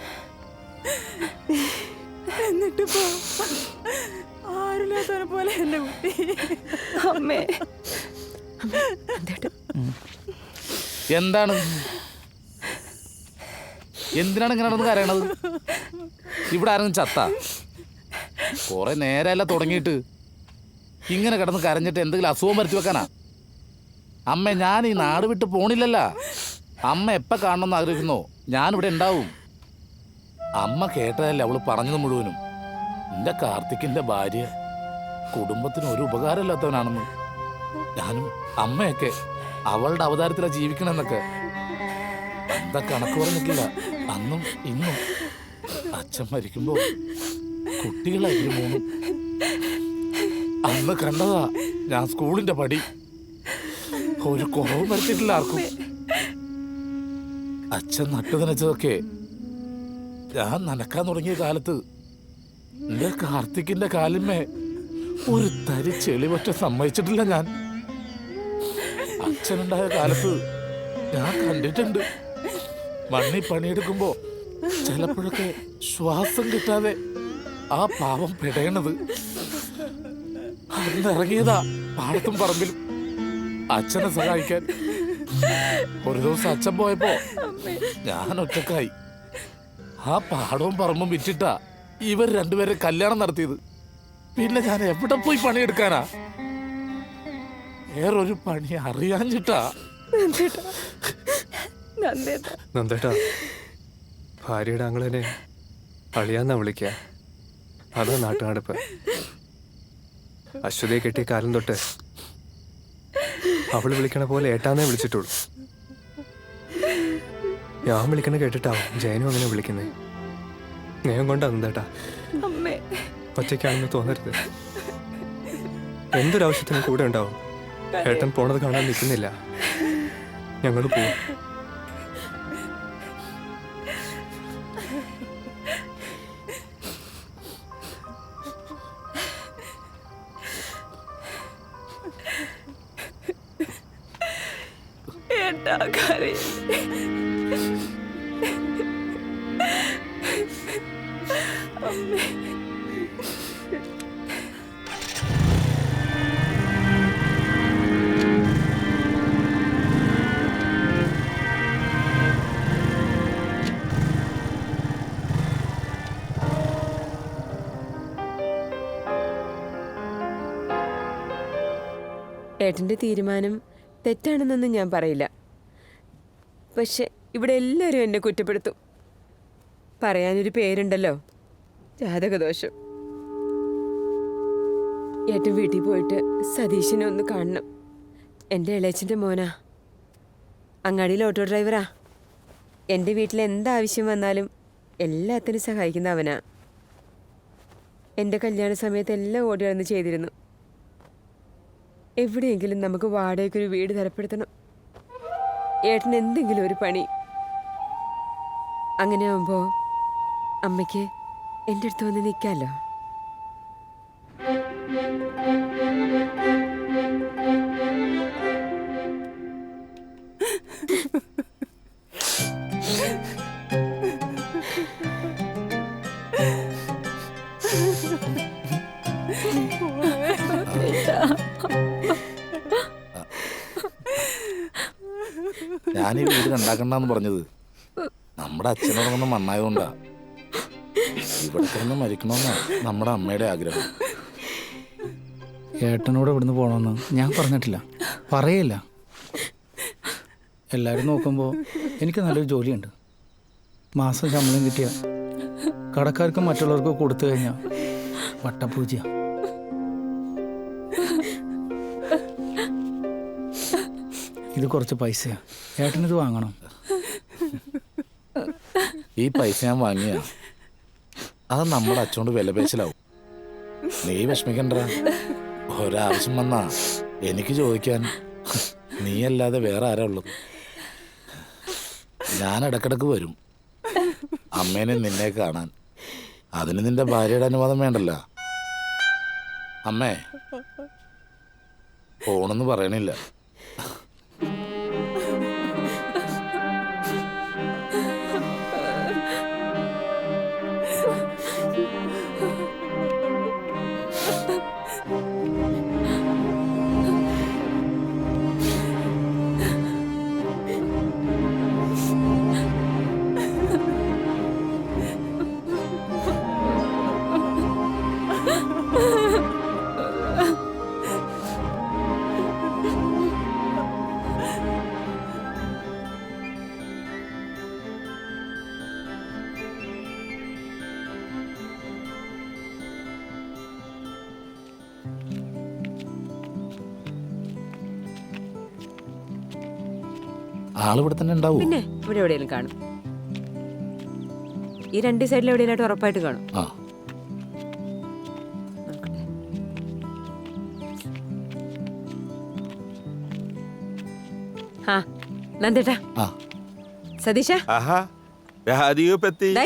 Speaker 6: എന്നിട്ടിപ്പോ ആരില്ലാത്തവനെ പോലെ എന്റെ കുട്ടി.
Speaker 13: അമ്മേ,
Speaker 12: എന്താണ് എന്തിനാണ് ഇങ്ങനെ നടന്ന് കരയണത്? ഇവിടെ ആരെങ്കിലും ചത്ത? കുറെ നേരമല്ല തുടങ്ങിയിട്ട്. ഇങ്ങനെ കിടന്ന് കരഞ്ഞിട്ട് എന്തെങ്കിലും അസുഖം വരുത്തി വെക്കാനാ? അമ്മ, ഞാൻ ഈ നാട് വിട്ട് പോണില്ലല്ല. അമ്മ എപ്പോൾ കാണണമെന്ന് ആഗ്രഹിക്കുന്നോ ഞാനിവിടെ ഉണ്ടാവും. അമ്മ കേട്ടതല്ലേ അവള് പറഞ്ഞത് മുഴുവനും. എൻ്റെ കാർത്തിക്കിൻ്റെ ഭാര്യ കുടുംബത്തിന് ഒരു ഉപകാരമില്ലാത്തവനാണെന്ന്. ഞാനും അമ്മയൊക്കെ അവളുടെ അവതാരത്തിലാണ് ജീവിക്കണമെന്നൊക്കെ എന്താ കണക്ക് പറഞ്ഞിട്ടില്ല. അന്നും ഇന്നും അച്ഛൻ മരിക്കുമ്പോ കുട്ടികളായിരുന്നു മൂന്നും. അന്ന് കണ്ടതാ ഞാൻ സ്കൂളിന്റെ പടി. ഒരു കുറവും വരുത്തിയിട്ടില്ല ആർക്കും. അച്ഛൻ നട്ടു നനച്ചതൊക്കെ ഞാൻ നനക്കാൻ തുടങ്ങിയ കാലത്ത് എന്റെ കാർത്തിക്കിന്റെ കാലിന്മേ ഒരു തരി ചെളിവറ്റ സമ്മതിച്ചിട്ടില്ല ഞാൻ. അച്ഛനുണ്ടായ കാലത്ത് ഞാൻ കണ്ടിട്ടുണ്ട് മണ്ണി പണിയെടുക്കുമ്പോ ചിലപ്പോഴൊക്കെ ശ്വാസം കിട്ടാതെ ആ പാവം പിടയണത്. അന്നിറങ്ങിയതാ പാടത്തും പറമ്പിലും അച്ഛനെ സഹായിക്കാൻ. ഒരു ദിവസം അച്ഛൻ പോയപ്പോ ഞാൻ ഒറ്റക്കായി. ആ പാടവും പറമ്പും വിറ്റിട്ടാ ഇവർ രണ്ടുപേരെ കല്യാണം നടത്തിയത്. പിന്നെ ഞാൻ എവിടെ പോയി പണിയെടുക്കാനാ? വേറൊരു പണി അറിയാഞ്ഞിട്ടാ.
Speaker 14: നന്ദേട്ടാ, ഭാര്യയുടെ ആങ്ങളെന്നെ അളിയാന്നാ വിളിക്കുക. അതാ നാട്ടുനടപ്പ്. അശ്വതിയെ കെട്ടിയ കാലം തൊട്ട് അവള് വിളിക്കണ പോലെ ഏട്ടാന്നേ വിളിച്ചിട്ടുള്ളൂ. ഞാൻ വിളിക്കണ കേട്ടിട്ടാവും ജയനും അങ്ങനെ വിളിക്കുന്നേ. സ്നേഹം കൊണ്ടാ നന്ദേട്ടാ. ഒറ്റയ്ക്കാണെന്ന് തോന്നരുത്. എന്തൊരാവശ്യത്തിനും കൂടെ ഉണ്ടാവും. ഏട്ടൻ പോണത് കാണാൻ നിൽക്കുന്നില്ല. ഞങ്ങൾ പോവും.
Speaker 13: ഏട്ടൻ്റെ തീരുമാനം തെറ്റാണെന്നൊന്നും ഞാൻ പറയില്ല. പക്ഷെ ഇവിടെ എല്ലാവരും എന്നെ കുറ്റപ്പെടുത്തും. പറയാനൊരു പേരുണ്ടല്ലോ, ജാതകദോഷം. ഏട്ടൻ വീട്ടിൽ പോയിട്ട് സതീശനെ ഒന്ന് കാണണം. എൻ്റെ ഇളയച്ചൻ്റെ മോനാ, അങ്ങാടിയിൽ ഓട്ടോ ഡ്രൈവറാ. എൻ്റെ വീട്ടിൽ എന്താവശ്യം വന്നാലും എല്ലാത്തിനും സഹായിക്കുന്ന അവനാ. എൻ്റെ കല്യാണ സമയത്ത് എല്ലാം ഓടി നടന്ന് ചെയ്തിരുന്നു. എവിടെയെങ്കിലും നമുക്ക് വാടകയ്ക്കൊരു വീട് തരപ്പെടുത്തണം. ഏട്ടന് എന്തെങ്കിലും ഒരു പണി. അങ്ങനെ ആവുമ്പോൾ അമ്മയ്ക്ക് എൻ്റെ അടുത്ത് വന്ന് നിൽക്കാമല്ലോ.
Speaker 12: ഞാനീ വീട് കണ്ടാക്കണ്ടെന്ന് പറഞ്ഞത് നമ്മുടെ അച്ഛനുറങ്ങുന്ന മണ്ണായതുകൊണ്ടാ. ഇവിടെ കിടന്ന് മരിക്കണമെന്നാ നമ്മുടെ അമ്മയുടെ ആഗ്രഹം.
Speaker 10: ഏട്ടനോട് ഇവിടുന്ന് പോകണമെന്ന് ഞാൻ പറഞ്ഞിട്ടില്ല, പറയില്ല. എല്ലാവരും നോക്കുമ്പോൾ എനിക്ക് നല്ലൊരു ജോലിയുണ്ട്. മാസം ശമ്പളം കിട്ടിയ കടക്കാർക്കും മറ്റുള്ളവർക്കും കൊടുത്തു കഴിഞ്ഞാൽ വട്ടപ്പൂജ. ഇത് കുറച്ച് പൈസയാണ്, ഏട്ടനിത് വാങ്ങണം.
Speaker 12: ഈ പൈസ ഞാൻ വാങ്ങിയ അത് നമ്മുടെ അച്ഛനോട് വിലപേശലാവും. നീ വിഷമിക്കണ്ട. ഒരാവശ്യം വന്നാ എനിക്ക് ചോദിക്കാൻ നീയല്ലാതെ വേറെ ആരാ ഉള്ളത്? ഞാൻ ഇടക്കിടക്ക് വരും അമ്മേനെ നിന്നെ കാണാൻ. അതിന് നിന്റെ ഭാര്യയുടെ അനുവാദം വേണ്ടല്ല. അമ്മേ പോണെന്ന് പറയണില്ല. ആളിവിടെ തന്നെ ഉണ്ടാവും.
Speaker 13: പിന്നെ ഇവിടെ എവിടെയെങ്കിലും കാണും. ഈ രണ്ട് സൈഡിൽ എവിടെയായിട്ട് ഉറപ്പായിട്ട് കാണും.
Speaker 12: ആ
Speaker 13: ആ നന്ദേട്ടാ, സതീഷ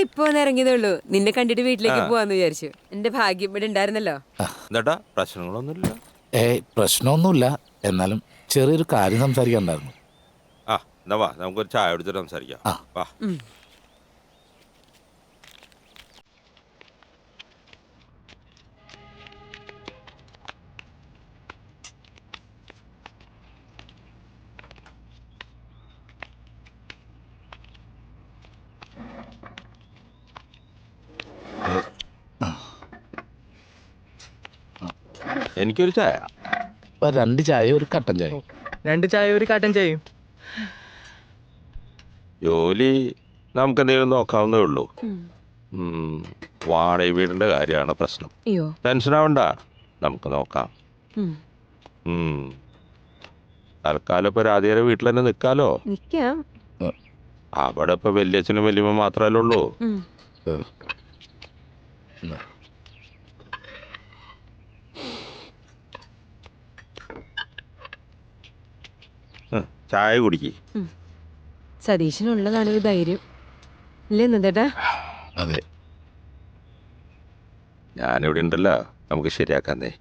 Speaker 13: ഇപ്പൊ ഒന്ന് ഇറങ്ങിയതേ ഉള്ളൂ. നിന്നെ കണ്ടിട്ട് വീട്ടിലേക്ക് പോവാന്ന് വിചാരിച്ചു. എന്റെ ഭാഗ്യം ഇവിടെ ഉണ്ടായിരുന്നല്ലോ.
Speaker 12: പ്രശ്നങ്ങളൊന്നുമില്ല. പ്രശ്നമൊന്നുമില്ല. എന്നാലും ചെറിയൊരു കാര്യം സംസാരിക്കാനുണ്ടായിരുന്നു.
Speaker 15: നമുക്കൊരു ചായ കുടിച്ചിട്ട് സംസാരിക്കാം. എനിക്കൊരു ചായ.
Speaker 12: 2 ചായ ഒരു കട്ടൻ ചായ.
Speaker 3: 2 ചായ ഒരു കട്ടൻ ചായയും.
Speaker 15: ജോലി നമുക്ക് എന്തെങ്കിലും നോക്കാവുന്നേ ഉള്ളൂ. വാടക വീടിന്റെ കാര്യമാണ് പ്രശ്നം. ടെൻഷൻ ആവണ്ട, നമുക്ക് നോക്കാം. തൽക്കാലം ഇപ്പൊ രാധികയുടെ വീട്ടിൽ തന്നെ നിക്കാലോ. അവിടെ ഇപ്പൊ വല്യച്ഛനും വല്യമ്മ മാത്രല്ലേ ഉള്ളൂ. ചായ കുടിക്ക്.
Speaker 13: സതീശനുള്ളതാണ് ഒരു ധൈര്യം അല്ലേ നന്ദേട്ടാ?
Speaker 12: അതെ,
Speaker 15: ഞാനിവിടെ ഉണ്ടല്ലോ, നമുക്ക് ശരിയാക്കാന്നേ.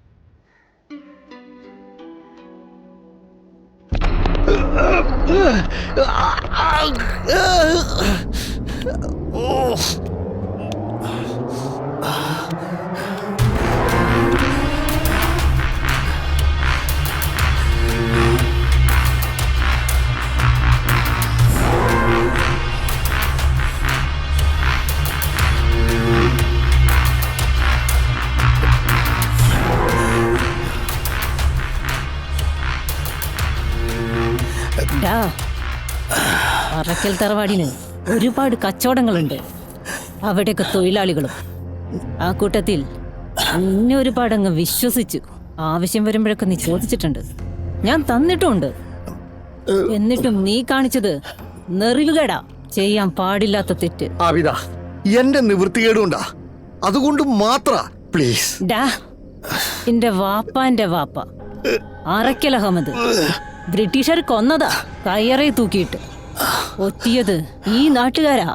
Speaker 4: അറക്കൽ തറവാടിന് ഒരുപാട് കച്ചവടങ്ങളുണ്ട്. അവിടെയൊക്കെ തൊഴിലാളികളും. ആ കൂട്ടത്തിൽ നിന്നെ ഒരുപാട് അങ്ങ് വിശ്വസിച്ചു. ആവശ്യം വരുമ്പോഴൊക്കെ നീ ചോദിച്ചിട്ടുണ്ട്, ഞാൻ തന്നിട്ടുമുണ്ട്. എന്നിട്ടും നീ കാണിച്ചത് നെറിവുകേടാ, ചെയ്യാൻ പാടില്ലാത്ത തെറ്റ്.
Speaker 8: എന്റെ നിവൃത്തികേടുണ്ടാ, അതുകൊണ്ട് മാത്ര പ്ലീസ്.
Speaker 4: ഡാ, എന്റെ വാപ്പാന്റെ വാപ്പ അറക്കൽ അഹമ്മദ് ബ്രിട്ടീഷർ കൊന്നതാ, കയ്യറയെ തൂക്കിയിട്ട്. ഒറ്റിയത് ഈ നാട്ടുകാരാ.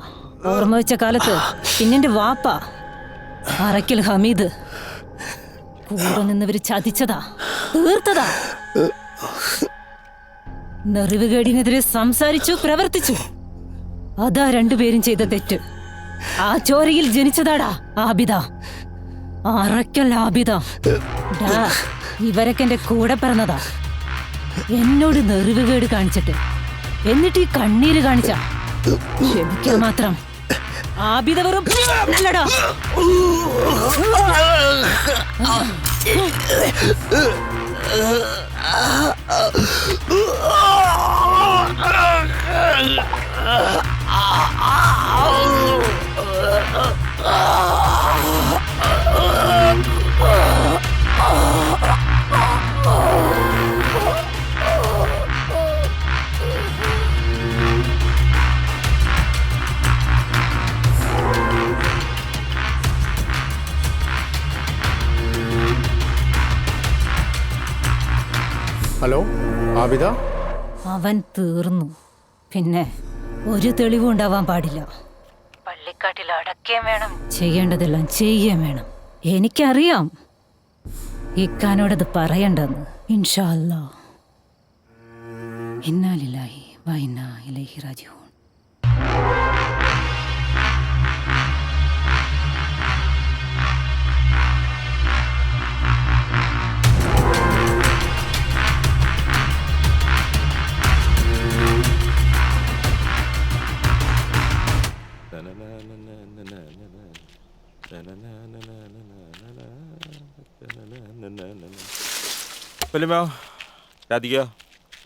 Speaker 4: ഓർമ്മ വെച്ച കാലത്ത് പിന്നെന്റെ വാപ്പ അറക്കൽ ഹമീദ് കൂടെ നിന്നവര് ചതിച്ചതാ, തീർത്തതാ. നെറിവുകേടിനെതിരെ സംസാരിച്ചു, പ്രവർത്തിച്ചു. അതാ രണ്ടുപേരും ചെയ്ത തെറ്റ്. ആ ചോരയിൽ ജനിച്ചതാടാ ആബിദ, അറയ്ക്കൽ ആബിദ. ഇവരൊക്കെ എന്റെ കൂടെ പിറന്നതാ. എന്നോട് നെറിവുകേട് കാണിച്ചിട്ട് എന്നിട്ട് ഈ കണ്ണീര് കാണിച്ച ക്ഷമിക്കാൻ മാത്രം ആബിദ വെറും നല്ലടാ.
Speaker 10: ഹലോ ആബിദ.
Speaker 4: അവൻ തീർന്നു. പിന്നെ ഒരു തെളിവും ഉണ്ടാവാൻ പാടില്ല. പള്ളിക്കാട്ടിൽ അടക്കേം വേണം, ചെയ്യേണ്ടതെല്ലാം ചെയ്യുകയും വേണം. എനിക്കറിയാം ഇക്കാനോടത് പറയണ്ടെന്ന്. ഇൻഷാ അല്ലാ. ഇന്നാ ലില്ലാഹി വ ഇന്നാ ഇലൈഹി റാജിഊൻ.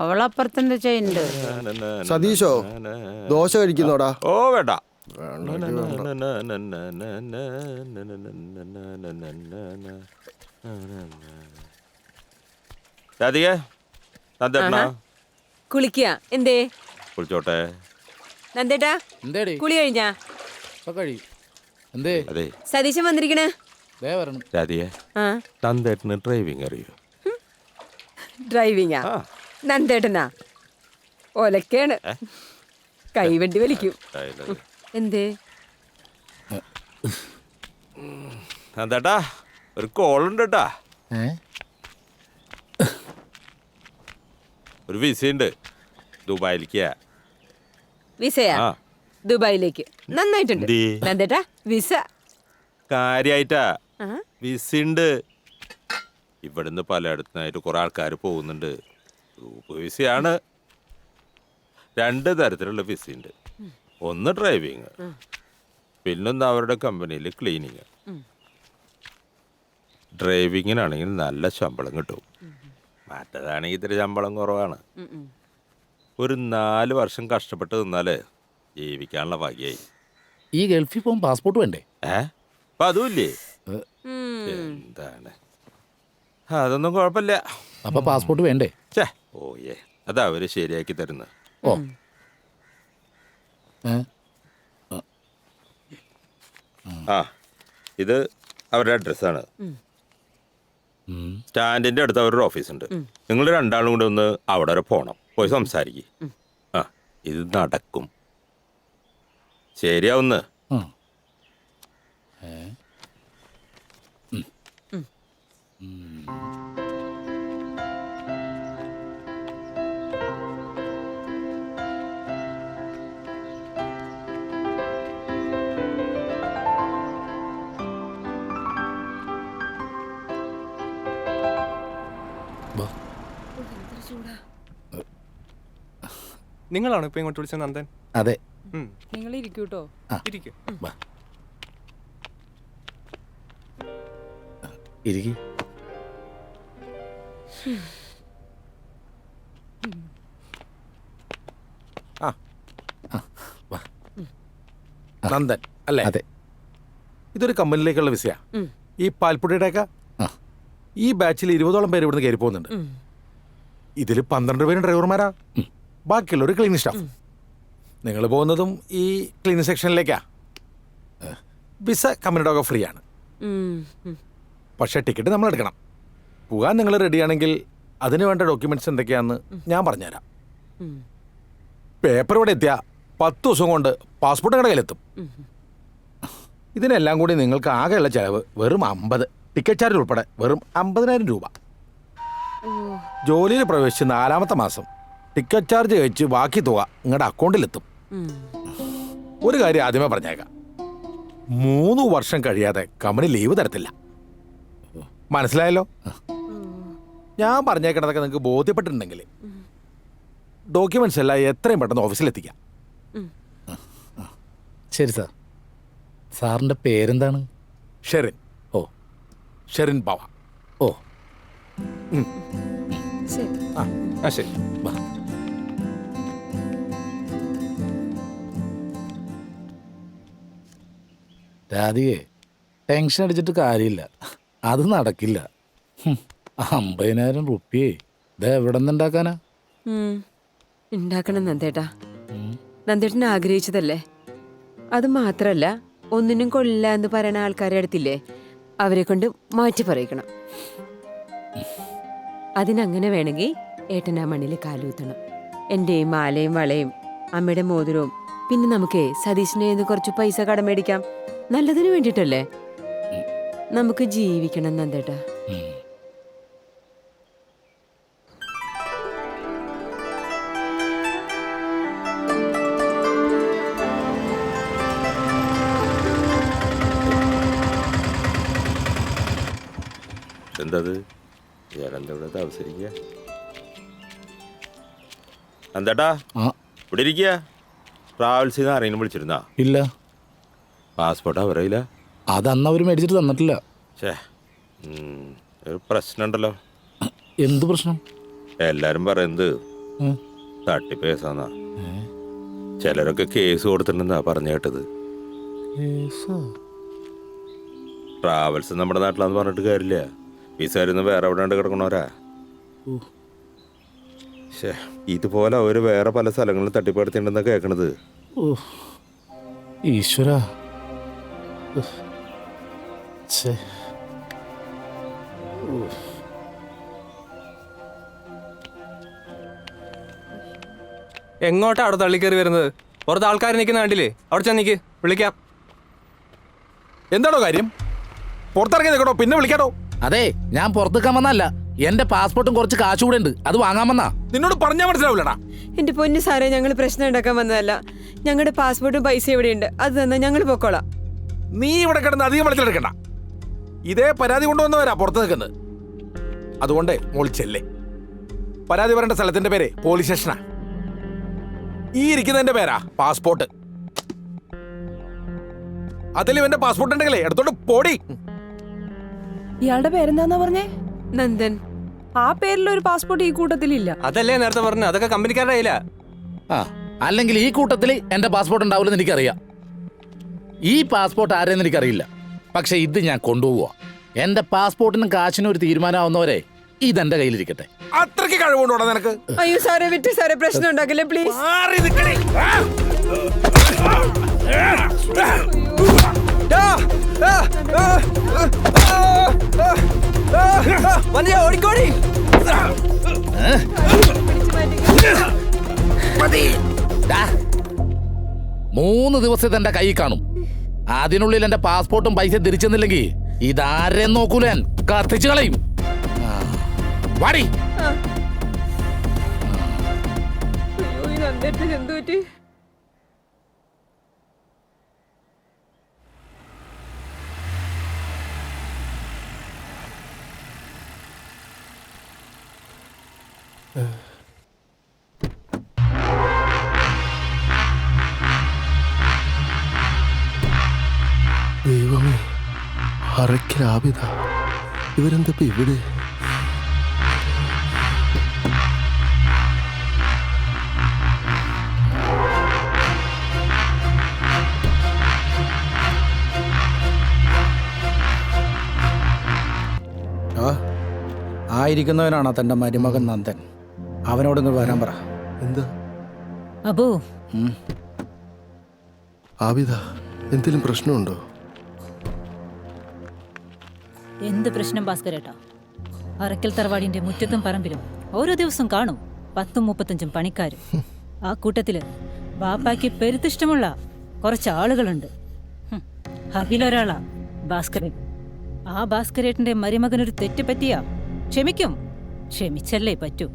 Speaker 6: അവളപ്പുറത്തെന്താ ചെയ്യുന്നുണ്ട്?
Speaker 16: സതീശോ ദോശ കഴിക്കുന്നോടാ?
Speaker 15: ഓ വേണ്ട.
Speaker 13: കുളിക്കുക എന്തേ?
Speaker 15: കുളിച്ചോട്ടെ.
Speaker 13: നന്ദേട്ടാ കുളി കഴിഞ്ഞാ?
Speaker 15: അതെ
Speaker 13: സതീശൻ വന്നിരിക്കണേ.
Speaker 15: നന്ദേട്ടന് ഡ്രൈവിംഗ് അറിയോ?
Speaker 13: ഡ്രൈവിംഗാ? നന്ദേട്ടനാ ഒലക്കാണ്, കൈവണ്ടി വലിക്കും. എന്തേ
Speaker 15: നന്ദേട്ടാ ഒരു കോളുണ്ട് കേട്ടാ. ഒരു വിസയുണ്ട് ദുബായിലേക്ക്.
Speaker 13: വിസയാ? ദുബായിലേക്ക്. നന്നായിട്ടുണ്ട് നന്ദേട്ടാ വിസ.
Speaker 15: കാര്യായിട്ടാ വിസയുണ്ട്. ഇവിടുന്ന് പലയിടത്തുനിന്നായിട്ട് കുറെ ആൾക്കാർ പോകുന്നുണ്ട്. ഗ്രൂപ്പ് വിസയാണ്. 2 തരത്തിലുള്ള വിസയുണ്ട്. ഒന്ന് ഡ്രൈവിങ്, പിന്നൊന്ന് അവരുടെ കമ്പനിയിൽ ക്ലീനിങ്. ഡ്രൈവിങ്ങിനാണെങ്കിൽ നല്ല ശമ്പളം കിട്ടും, മറ്റേതാണെങ്കിൽ ഇത്തിരി ശമ്പളം കുറവാണ്. ഒരു 4 വർഷം കഷ്ടപ്പെട്ട് നിന്നാല് ജീവിക്കാനുള്ള ഭാഗ്യായി.
Speaker 12: ഈ ഗൾഫിൽ പോകും പാസ്പോർട്ട് വേണ്ടേ?
Speaker 15: അപ്പൊ അതുമില്ലേ? എന്താണ് അതൊന്നും കുഴപ്പമില്ല.
Speaker 12: അപ്പൊ പാസ്പോർട്ട് വേണ്ടേ?
Speaker 15: ഓയേ അതാ അവര് ശരിയാക്കി തരുന്നത്.
Speaker 12: ഓ
Speaker 15: ആ ഇത് അവരുടെ അഡ്രസ്സാണ്. സ്റ്റാൻഡിന്റെ അടുത്ത് അവരുടെ ഓഫീസുണ്ട്. നിങ്ങൾ 2 ആളും കൂടെ ഒന്ന് അവിടെ വരെ പോണം, പോയി സംസാരിക്കും. ആ ഇത് നടക്കും, ശരിയാവുന്ന്.
Speaker 14: നിങ്ങളാണോ ഇപ്പൊ ഇങ്ങോട്ട് വിളിച്ചത് നന്ദൻ?
Speaker 12: അതെ.
Speaker 13: നിങ്ങൾ ഇരിക്കൂട്ടോ.
Speaker 14: ഇരിക്കും.
Speaker 9: നന്ദൻ അല്ലേ?
Speaker 12: അതെ.
Speaker 9: ഇതൊരു കമ്പനിയിലേക്കുള്ള വിസയാ. ഈ പാൽപ്പൊടിയുടെയൊക്കെ ഈ ബാച്ചിൽ 20ഓളം പേര് ഇവിടുന്ന് കയറി പോകുന്നുണ്ട്. ഇതിൽ 12 പേരും ഡ്രൈവർമാരാ, ബാക്കിയുള്ളൊരു ക്ലീനിങ് സ്റ്റാഫ്. നിങ്ങൾ പോകുന്നതും ഈ ക്ലീനിങ് സെക്ഷനിലേക്കാ. വിസ കമ്പനിയുടെ ഫ്രീ ആണ്, പക്ഷേ ടിക്കറ്റ് നമ്മൾ എടുക്കണം. പോകാൻ നിങ്ങൾ റെഡിയാണെങ്കിൽ അതിന് വേണ്ട ഡോക്യുമെന്റ്സ് എന്തൊക്കെയാണെന്ന് ഞാൻ പറഞ്ഞുതരാം. പേപ്പർ ഇവിടെ എത്തിയാൽ 10 ദിവസം കൊണ്ട് പാസ്പോർട്ട് നിങ്ങളുടെ കയ്യിലെത്തും. ഇതിനെല്ലാം കൂടി നിങ്ങൾക്ക് ആകെയുള്ള ചിലവ് വെറും 50, ടിക്കറ്റ് ചാർജ് ഉൾപ്പെടെ വെറും 50,000 രൂപ. ജോലിയിൽ പ്രവേശിച്ച് 4-ാമത്തെ മാസം ടിക്കറ്റ് ചാർജ് കഴിച്ച് ബാക്കി തുക നിങ്ങളുടെ അക്കൗണ്ടിലെത്തും. ഒരു കാര്യം ആദ്യമേ പറഞ്ഞേക്കാം, 3 വർഷം കഴിയാതെ കമ്പനി ലീവ് തരത്തില്ല. മനസ്സിലായല്ലോ? ഞാൻ പറഞ്ഞേക്കണതൊക്കെ നിങ്ങൾക്ക് ബോധ്യപ്പെട്ടിട്ടുണ്ടെങ്കിൽ ഡോക്യുമെന്റ്സ് എല്ലാം എത്രയും പെട്ടെന്ന് ഓഫീസിലെത്തിക്കാം.
Speaker 12: ശരി സാർ. സാറിൻ്റെ പേരെന്താണ്?
Speaker 9: ഷെറിൻ.
Speaker 12: ഓ,
Speaker 9: ഷെറിൻ ബാവ.
Speaker 12: ഓ,
Speaker 13: ശരി.
Speaker 14: ആ ശരി.
Speaker 12: വാ. രാധികയെ ടെൻഷൻ അടിച്ചിട്ട് കാര്യമില്ല, അത് നടക്കില്ല. 50,000 റുപ്യേ ഇത് എവിടെ നിന്ന് ഉണ്ടാക്കാനാ?
Speaker 13: ഉണ്ടാക്കണം നന്ദേട്ടാ. നന്ദേട്ടൻ ആഗ്രഹിച്ചതല്ലേ. അത് മാത്രല്ല, ഒന്നിനും കൊള്ളില്ല എന്ന് പറയുന്ന ആൾക്കാരെ അടുത്തില്ലേ, അവരെ കൊണ്ട് മാറ്റി പറയിക്കണം. അതിനങ്ങനെ വേണമെങ്കിൽ ഏട്ടൻ ആ മണ്ണിൽ കാലൂത്തണം. എൻ്റെ മാലയും വളയും അമ്മയുടെ മോതിരവും പിന്നെ നമുക്ക് സതീശിനെ നിന്ന് കുറച്ച് പൈസ കടം മേടിക്കാം. നല്ലതിന് വേണ്ടിയിട്ടല്ലേ. നമുക്ക് ജീവിക്കണം നന്ദേട്ടാ.
Speaker 15: എന്തത് ഞാനെന്താ അവസരിക്കുക? എന്താട്ടാ ഇവിടെ ഇരിക്കുക? ട്രാവൽസിൽ നിന്ന് ആരെങ്കിലും വിളിച്ചിരുന്നാ?
Speaker 12: ഇല്ല.
Speaker 15: പാസ്പോർട്ട് അവരയില്ല.
Speaker 12: അതന്ന് അവർ മേടിച്ചിട്ട് തന്നിട്ടില്ല.
Speaker 15: ഛേ, ഒരു പ്രശ്നമുണ്ടല്ലോ.
Speaker 12: എന്ത് പ്രശ്നം?
Speaker 15: എല്ലാരും പറയുന്നത് തട്ടിപ്പ് കേസാന്നാ. ചിലരൊക്കെ കേസ് കൊടുത്തിട്ടുണ്ടെന്നാ പറഞ്ഞു കേട്ടത്. ട്രാവൽസ് നമ്മുടെ നാട്ടിലാന്ന് പറഞ്ഞിട്ട് കാര്യമില്ല. വിസാരിന്ന് വേറെ എവിടെ കിടക്കണോരാ. ഇതുപോലെ അവര് വേറെ പല സ്ഥലങ്ങളിലും തട്ടിപ്പെടുത്തിണ്ടെന്നാ കേൾക്കണത്.
Speaker 12: ഈശ്വരാ.
Speaker 14: എങ്ങോട്ടാ അവിടെ തള്ളിക്കയറി വരുന്നത്? പുറത്ത് ആൾക്കാർ നിൽക്കുന്ന കണ്ടില്ലേ? അവിടെ ചെന്നിക്ക്, വിളിക്കാം.
Speaker 9: എന്താണോ കാര്യം? പുറത്തിറങ്ങി നിൽക്കണോ? പിന്നെ വിളിക്കാട്ടോ.
Speaker 12: അതെ, ഞാൻ പുറത്തേക്കാൻ വന്നല്ല. എന്റെ പാസ്പോർട്ടും കുറച്ച് കാശ് കൂടെ ഉണ്ട്, അത് വാങ്ങാൻ വന്നാ.
Speaker 9: നിന്നോട് പറഞ്ഞാൽ മനസ്സിലാവില്ലടാ.
Speaker 13: എന്റെ പൊന്നു സാറേ, ഞങ്ങൾ പ്രശ്നം ഉണ്ടാക്കാൻ വന്നതല്ല. ഞങ്ങളുടെ പാസ്പോർട്ടും പൈസ എവിടെയുണ്ട്, അത് തന്നാ ഞങ്ങൾ പൊക്കോളാം.
Speaker 9: നീ ഇവിടെ കിടന്ന് അധികം വിളിച്ചെടുക്കണ്ട. ഇതേ പരാതി കൊണ്ടുവന്നവരാ പുറത്ത് നിൽക്കുന്നത്. അതുകൊണ്ട് മോളി ചെല്ലേ. പരാതി പറയേണ്ട സ്ഥലത്തിന്റെ പേര് പോലീസ് സ്റ്റേഷനാ. ഈ ഇരിക്കുന്നതിന്റെ പേരാ പാസ്പോർട്ട്. അതിൽ ഇവന്റെ പാസ്പോർട്ട് ഉണ്ടെങ്കിലേ എടുത്തോണ്ട് പോടി.
Speaker 17: ഇയാളുടെ പേരെന്താന്നാ പറഞ്ഞേ?
Speaker 13: നന്ദൻ.
Speaker 17: ആ പേരിലൊരു പാസ്പോർട്ട് ഈ കൂട്ടത്തിലില്ല.
Speaker 14: അതല്ലേ നേരത്തെ പറഞ്ഞു, അതൊക്കെ കമ്പനിക്കാരുടെ കയ്യിലാ.
Speaker 12: അല്ലെങ്കിൽ ഈ കൂട്ടത്തിൽ എന്റെ പാസ്പോർട്ട് ഉണ്ടാവില്ലെന്ന് എനിക്കറിയാം. ഈ പാസ്പോർട്ട് ആരെന്ന് എനിക്കറിയില്ല. പക്ഷെ ഇത് ഞാൻ കൊണ്ടുപോവാ. എന്റെ പാസ്പോർട്ടിനും കാശിനും ഒരു തീരുമാനമാവുന്നവരെ ഇതെന്റെ കയ്യിലിരിക്കട്ടെ.
Speaker 9: അത്രയ്ക്ക് കഴിവുണ്ടോടാ നിനക്ക്?
Speaker 13: അയ്യോ സാറേ, വിറ്റ് സാറേ, പ്രശ്നം ഉണ്ടാക്കില്ലേ പ്ലീസ്.
Speaker 14: ഓടിക്കോടി.
Speaker 12: 3 ദിവസത്തെ എന്റെ കൈ കാണും. അതിനുള്ളിൽ എന്റെ പാസ്പോർട്ടും പൈസ തിരിച്ചെന്നില്ലെങ്കിൽ ഇതാരെയും നോക്കൂല, ഞാൻ കത്തിച്ചു കളയും. വാടി.
Speaker 13: എന്തുപറ്റി?
Speaker 16: ദൈവമേ, അറയ്ക്കലാപിത, ഇവരെന്തപ്പോ ഇവിടെ?
Speaker 10: ആയിരിക്കുന്നവനാണ് തൻ്റെ മരുമകൻ നന്ദൻ. അവനോടൊന്ന് വരാൻ പറ.
Speaker 16: എന്താ
Speaker 4: അബു?
Speaker 16: ആബിദ, എന്തെങ്കിലും പ്രശ്നമുണ്ടോ?
Speaker 4: എന്ത് പ്രശ്നം ഭാസ്കരേട്ടാ? അറക്കൽ തറവാടിന്റെ മുറ്റത്തും പറമ്പിലും ഓരോ ദിവസം കാണും 10-35 പണിക്കാരും. ആ കൂട്ടത്തില് ബാപ്പായ്ക്ക് പെരുത്തിഷ്ടമുള്ള കുറച്ച് ആളുകളുണ്ട്. അതിലൊരാളാ ഭാസ്കരൻ. ആ ഭാസ്കരേട്ടന്റെ മരുമകനൊരു തെറ്റ് പറ്റിയാ ക്ഷമിക്കും. ക്ഷമിച്ചല്ലേ പറ്റൂ.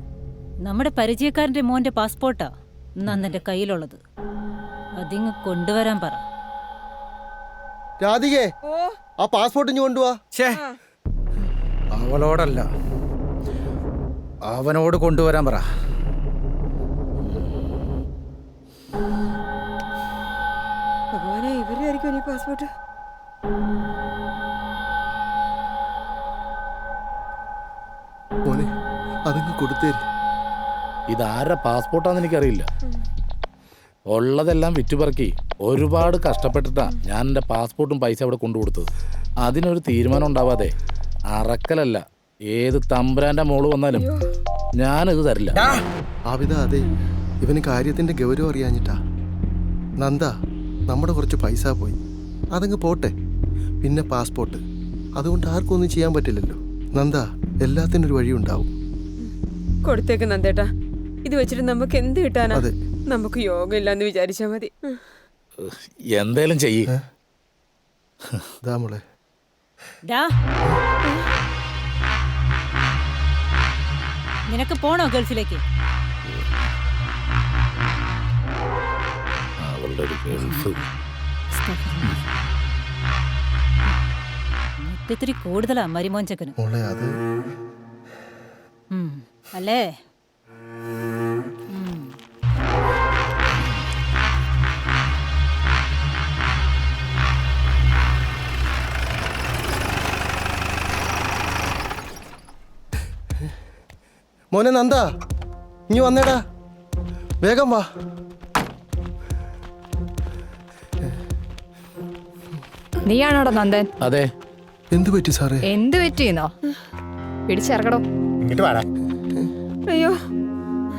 Speaker 4: നമ്മുടെ പരിചയക്കാരന്റെ മോന്റെ പാസ്പോർട്ടാ നന്ദന്റെ കയ്യിലുള്ളത്. അതിങ്ങ് കൊണ്ടുവരാൻ പറ.
Speaker 16: രാധികേ, ആ പാസ്പോർട്ട് ഇഞ്ഞു കൊണ്ടുപോവാ.
Speaker 10: അവളോടല്ല, അവനോട് കൊണ്ടുവരാൻ പറ.
Speaker 13: ഭഗവാനെ, ഇവരായിരിക്കും ഈ പാസ്പോർട്ട്.
Speaker 16: മോനെ, അതങ്ങ് കൊടുത്തേര്.
Speaker 12: ഇതാരുടെ പാസ്പോർട്ടാന്ന് എനിക്കറിയില്ല. ഉള്ളതെല്ലാം വിറ്റുപറക്കി ഒരുപാട് കഷ്ടപ്പെട്ടിട്ടാ ഞാൻ എൻ്റെ പാസ്പോർട്ടും പൈസ അവിടെ കൊണ്ടുകൊടുത്തത്. അതിനൊരു തീരുമാനം ഉണ്ടാവാതെ അറക്കലല്ല, ഏത് തമ്പുരാന്റെ മോള് വന്നാലും ഞാനിത് തരില്ല.
Speaker 16: ആബിദ, അതെ, ഇവന് കാര്യത്തിന്റെ ഗൗരവം അറിയാഞ്ഞിട്ടാ. നന്ദ, നമ്മുടെ കുറച്ച് പൈസ പോയി, അതങ്ങ് പോട്ടെ. പിന്നെ പാസ്പോർട്ട്, അതുകൊണ്ട് ആർക്കും ഒന്നും ചെയ്യാൻ പറ്റില്ലല്ലോ. നന്ദ, എല്ലാത്തിനും ഒരു വഴി ഉണ്ടാവും.
Speaker 13: കൊടുത്തേക്ക് നന്ദേട്ടാ, ഇത് വെച്ചിട്ട് നമുക്ക് എന്ത് കിട്ടാനാ? നമുക്ക് യോഗ ഇല്ലാന്ന് വിചാരിച്ചാ മതി.
Speaker 12: എന്തേലും ചെയ്യ്.
Speaker 16: മോളെ,
Speaker 4: നിനക്ക് പോണോ ഗൾഫിലേക്ക്?
Speaker 12: അവളുടെ ഒരു ഗൾഫ്.
Speaker 4: മുറ്റത്തിരി കൂടുതലാ മരിമോഞ്ചക്കന്.
Speaker 16: മോളെ, അത്
Speaker 4: അല്ലേ?
Speaker 16: മോനെ നന്ദ, ഇനി വന്നേടാ, വേഗം വാ.
Speaker 18: നീയാണോടാ നന്ദൻ?
Speaker 12: അതെ.
Speaker 16: എന്ത് പറ്റി സാറേ?
Speaker 18: എന്ത് പറ്റിയെന്നോ? പിടിച്ചിറക്കടോ.
Speaker 13: അയ്യോ,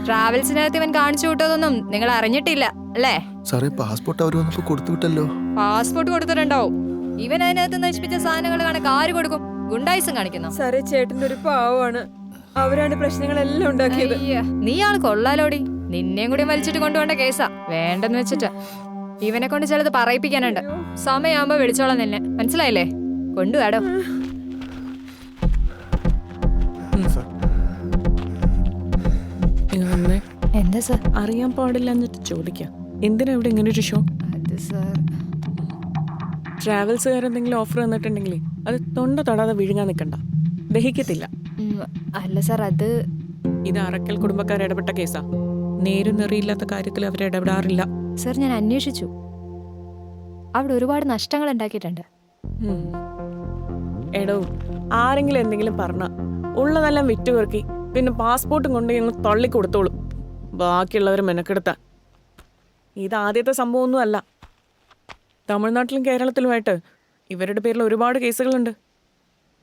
Speaker 18: ട്രാവൽസിനകത്ത് ഇവൻ കാണിച്ചു വിട്ടതൊന്നും നിങ്ങൾ അറിഞ്ഞിട്ടില്ല അല്ലേ?
Speaker 16: സാറേ, പാസ്പോർട്ട് അവർ വന്നപ്പോ കൊടുത്തു വിട്ടല്ലോ.
Speaker 18: പാസ്പോർട്ട് കൊടുത്തിട്ടുണ്ടാവും. ഇവൻ അതിനകത്ത് നശിപ്പിച്ച സാധനങ്ങൾ കണക്ക് ആര് കൊടുക്കും? ഗുണ്ടായിസം കാണിക്കുന്നു.
Speaker 13: സാറേ, ചേട്ടൻ്റെ ഒരു പാവമാണ്. അവരാണ് പ്രശ്നങ്ങളെല്ലാം ഉണ്ടാക്കിയത്.
Speaker 18: നീയാണ് കൊള്ളാലോടി. നിന്നെയും കൂടി വലിച്ചിട്ട് കൊണ്ടുപോണ്ട കേസാ. വേണ്ടെന്ന് വെച്ചിട്ടാ. ഇവനെ കൊണ്ട് ചിലത് പറയിപ്പിക്കാനുണ്ട്. സമയമാകുമ്പോ വിളിച്ചോളാം നിന്നെ, മനസ്സിലായില്ലേ? കൊണ്ടുവാടോ.
Speaker 17: എന്താ സാർ? അറിയാൻ പാടില്ല എന്നിട്ട് ചോദിക്കാം. എന്തിനാ ഇവിടെ ഇങ്ങനെ ഒരു ഷോ?
Speaker 18: അത് സാർ,
Speaker 17: ട്രാവൽസുകാരെന്തെങ്കിലും ഓഫർ തന്നിട്ടുണ്ടെങ്കിൽ അത് തൊണ്ട തൊടാതെ വിഴുങ്ങാൻ നിൽക്കണ്ട, ദഹിക്കത്തില്ല.
Speaker 18: അല്ല സാർ, അത്
Speaker 17: ഇത് അറക്കൽ കുടുംബക്കാർ ഇടപെട്ട കേസാ. നേരും നെറിയില്ലാത്ത കാര്യത്തിൽ അവർ ഇടപെടാറില്ല.
Speaker 18: സാർ, ഞാൻ അന്വേഷിച്ചു. അവിടെ ഒരുപാട് നഷ്ടങ്ങൾ ഉണ്ടാക്കിയിട്ടുണ്ട്.
Speaker 17: എടോ, ആരെങ്കിലും എന്തെങ്കിലും പറഞ്ഞ ഉള്ളതെല്ലാം വിറ്റുപെറുക്കി പിന്നെ പാസ്പോർട്ടും കൊണ്ട് ഞങ്ങൾ തള്ളി കൊടുത്തോളും, ബാക്കിയുള്ളവർ മെനക്കെടുത്താൻ. ഇത് ആദ്യത്തെ സംഭവമൊന്നും അല്ല. തമിഴ്നാട്ടിലും കേരളത്തിലുമായിട്ട് ഇവരുടെ പേരിൽ ഒരുപാട് കേസുകളുണ്ട്.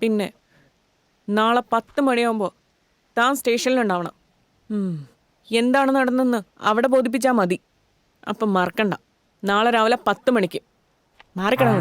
Speaker 17: പിന്നെ നാളെ 10 മണിയാകുമ്പോൾ താൻ സ്റ്റേഷനിലുണ്ടാവണം. എന്താണ് നടന്നെന്ന് അവിടെ ബോധിപ്പിച്ചാൽ മതി. അപ്പം മറക്കണ്ട, നാളെ രാവിലെ 10 മണിക്ക് മാറിക്കണം.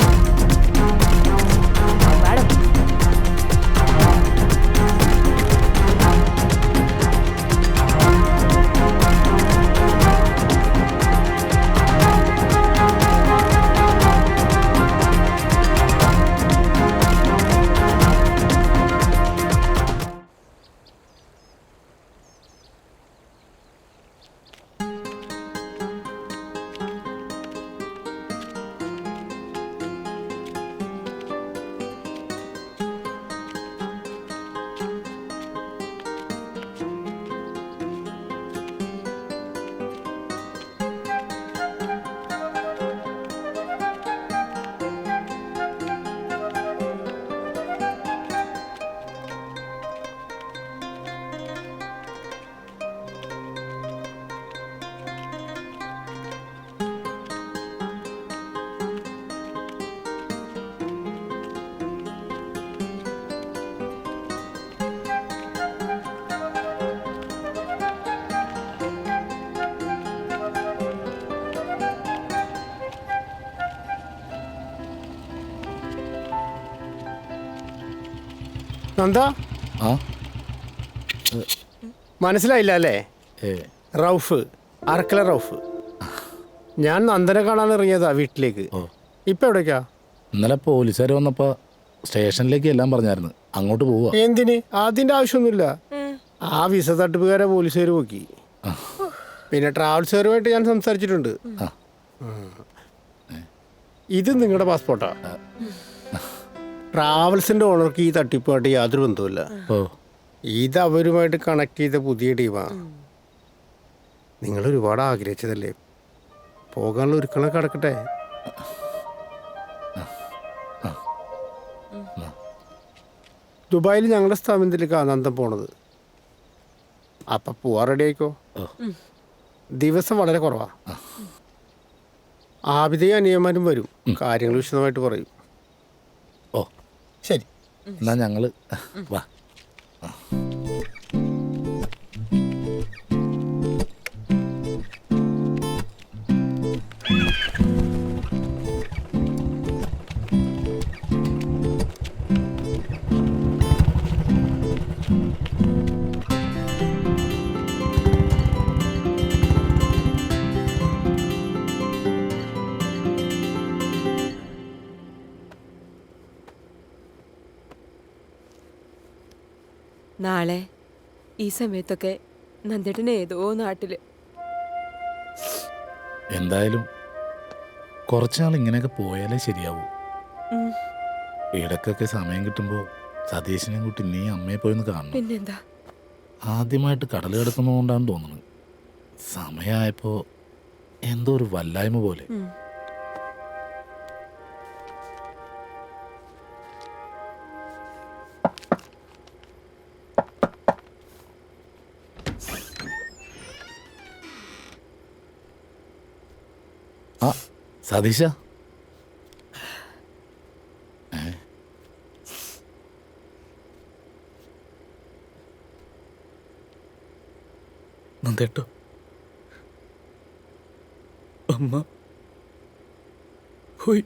Speaker 19: നന്ദ, മനസ്സിലായില്ല അല്ലേ? റൌഫ്, അറക്കല റൌഫ്. ഞാൻ നന്ദനെ കാണാൻ ഇറങ്ങിയതാ വീട്ടിലേക്ക്. ഇപ്പൊ എവിടേക്കാ?
Speaker 12: ഇന്നലെ പോലീസുകാർ വന്നപ്പോ സ്റ്റേഷനിലേക്ക് എല്ലാം പറഞ്ഞായിരുന്നു, അങ്ങോട്ട് പോവാ.
Speaker 19: എന്തിന്? അതിന്റെ ആവശ്യമൊന്നുമില്ല. ആ വിസ തട്ടിപ്പുകാരെ പോലീസുകാർ നോക്കി. പിന്നെ ട്രാവൽസുകാരുമായിട്ട് ഞാൻ സംസാരിച്ചിട്ടുണ്ട്. ഇത് നിങ്ങളുടെ പാസ്പോർട്ടാ. ട്രാവൽസിന്റെ ഓണർക്ക് ഈ തട്ടിപ്പുമായിട്ട് യാതൊരു ബന്ധവുമില്ല. ഇത് അവരുമായിട്ട് കണക്ട് ചെയ്ത പുതിയ ടീമാണ്. നിങ്ങൾ ഒരുപാട് ആഗ്രഹിച്ചതല്ലേ, പോകാനുള്ള ഒരുക്കളൊക്കെ കിടക്കട്ടെ. ദുബായിൽ ഞങ്ങളുടെ സ്ഥാപനത്തിലേക്കാണ് നന്ദൻ പോണത്. അപ്പം പോവാൻ റെഡി ആയിക്കോ. ദിവസം വളരെ കുറവാ. ആബിദയും അനിയന്മാരും വരും, കാര്യങ്ങൾ വിശദമായിട്ട് പറയും.
Speaker 12: ഓ
Speaker 19: ശരി,
Speaker 12: എന്നാ ഞങ്ങള് വാ.
Speaker 13: നാളെ ഈ സമയത്തൊക്കെ നന്ദേട്ടൻ ഏതോ നാട്ടില്.
Speaker 12: എന്തായാലും കുറച്ചുനാൾ ഇങ്ങനെയൊക്കെ പോയാലേ ശരിയാവൂ. ഇടക്കൊക്കെ സമയം കിട്ടുമ്പോൾ സതീശനെ കൂട്ടി നീ അമ്മയെ പോയിന്ന് കാണണം.
Speaker 13: പിന്നെന്താ,
Speaker 12: ആദ്യമായിട്ട് കടൽ കിടക്കുന്നതുകൊണ്ടാണ് തോന്നുന്നത്. സമയമായപ്പോൾ എന്തോ ഒരു വല്ലായ്മ പോലെ. ആ സതീശ, നന്ദേട്ടോ, അമ്മ പോയി.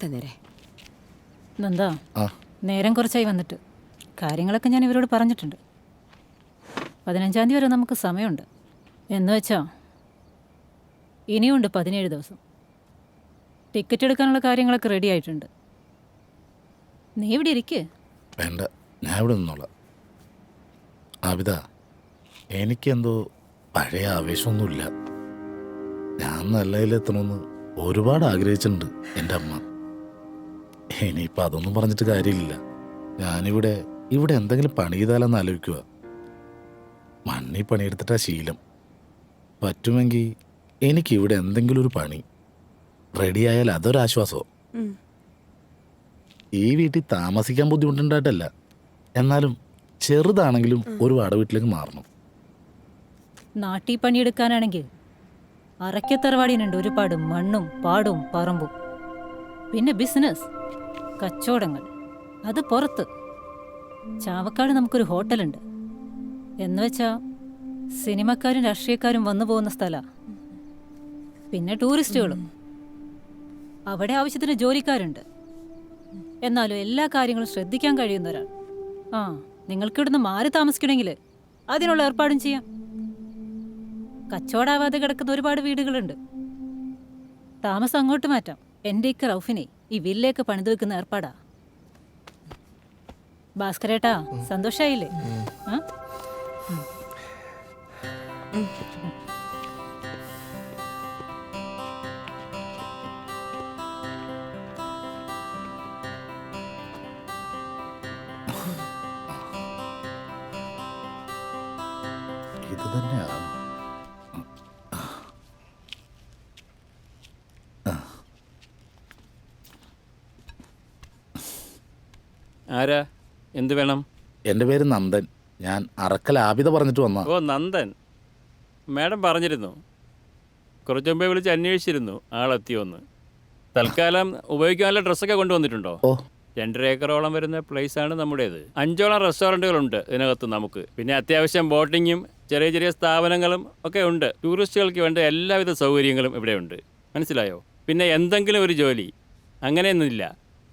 Speaker 13: തന്നേരെ
Speaker 4: നന്ദാ, നേരം കുറച്ചായി വന്നിട്ട്. കാര്യങ്ങളൊക്കെ ഞാൻ ഇവരോട് പറഞ്ഞിട്ടുണ്ട്. 15-ാം തീയതി വരെ നമുക്ക് സമയമുണ്ട്. എന്ന് വെച്ചാ ഇനിയുണ്ട് 17 ദിവസം. ടിക്കറ്റ് എടുക്കാനുള്ള കാര്യങ്ങളൊക്കെ റെഡി ആയിട്ടുണ്ട്. നീ ഇവിടെ ഇരിക്കേ.
Speaker 12: വേണ്ട, ഞാൻ ഇവിടെ നിന്നോളാം. ആബിദ, എനിക്കെന്തോ പഴയ ആവേശമൊന്നുമില്ല. ഞാൻ നല്ലതിലെത്തണമെന്ന് ഒരുപാട് ആഗ്രഹിച്ചിട്ടുണ്ട് എൻ്റെ അമ്മ. ഇനിയിപ്പോൾ അതൊന്നും പറഞ്ഞിട്ട് കാര്യമില്ല. ഞാനിവിടെ എന്തെങ്കിലും പണി ചെയ്താലെന്ന് ആലോചിക്കുക. മണ്ണി പണിയെടുത്തിട്ടാ ശീലം. പറ്റുമെങ്കിൽ എനിക്കിവിടെ എന്തെങ്കിലും ഒരു പണി റെഡിയായാൽ അതൊരാശ്വാസവും. ഈ വീട്ടിൽ താമസിക്കാൻ ബുദ്ധിമുട്ടുണ്ടായിട്ടല്ല, എന്നാലും ചെറുതാണെങ്കിലും ഒരു വാടക വീട്ടിലേക്ക് മാറണം.
Speaker 4: നാട്ടിൽ പണിയെടുക്കാനാണെങ്കിൽ അറയ്ക്കത്തറവാടിനുണ്ട് ഒരുപാട് മണ്ണും പാടും പറമ്പും. പിന്നെ ബിസിനസ്, കച്ചവടങ്ങൾ, അത് പുറത്ത്. ചാവക്കാട് നമുക്കൊരു ഹോട്ടലുണ്ട്. എന്നുവെച്ചാ സിനിമക്കാരും രാഷ്ട്രീയക്കാരും വന്നു പോകുന്ന സ്ഥലമാണ്. പിന്നെ ടൂറിസ്റ്റുകളും. അവിടെ ആവശ്യത്തിന് ജോലിക്കാരുണ്ട്. എന്നാലും എല്ലാ കാര്യങ്ങളും ശ്രദ്ധിക്കാൻ കഴിയുന്ന ഒരാൾ. നിങ്ങൾക്ക് ഇവിടുന്ന് മാറി താമസിക്കണമെങ്കിൽ അതിനുള്ള ഏർപ്പാടും ചെയ്യാം. കച്ചവടാവാതെ കിടക്കുന്ന ഒരുപാട് വീടുകളുണ്ട്. താമസം അങ്ങോട്ട് മാറ്റാം. എൻ്റെ ഇക്ക റൌഫിനെ ഈ വില്ലേക്ക് പണിത് വെക്കുന്ന ഏർപ്പാടാ. ഭാസ്കരേട്ടാ, സന്തോഷായില്ലേ? ആ?
Speaker 12: ഇത് തന്നെയാണ്.
Speaker 20: ആരാ? എന്ത് വേണം?
Speaker 12: എൻ്റെ പേര് നന്ദൻ. ഞാൻ അറക്കൽ ആബിദ പറഞ്ഞിട്ട് വന്ന.
Speaker 20: ഓ, നന്ദൻ. മാഡം പറഞ്ഞിരുന്നു, കുറച്ച് മുമ്പേ വിളിച്ച് അന്വേഷിച്ചിരുന്നു ആളെത്തിയോന്ന്. തൽക്കാലം ഉപയോഗിക്കാനുള്ള ഡ്രസ്സൊക്കെ കൊണ്ടുവന്നിട്ടുണ്ടോ? 2.5 ഏക്കറോളം വരുന്ന പ്ലേസാണ് നമ്മുടേത്. 5ഓളം റെസ്റ്റോറൻറ്റുകളുണ്ട് ഇതിനകത്ത് നമുക്ക്. പിന്നെ അത്യാവശ്യം ബോട്ടിങ്ങും ചെറിയ ചെറിയ സ്ഥാപനങ്ങളും ഒക്കെ ഉണ്ട്. ടൂറിസ്റ്റുകൾക്ക് വേണ്ട എല്ലാവിധ സൗകര്യങ്ങളും ഇവിടെ ഉണ്ട്. മനസ്സിലായോ? പിന്നെ എന്തെങ്കിലും ഒരു ജോലി അങ്ങനെയൊന്നുമില്ല.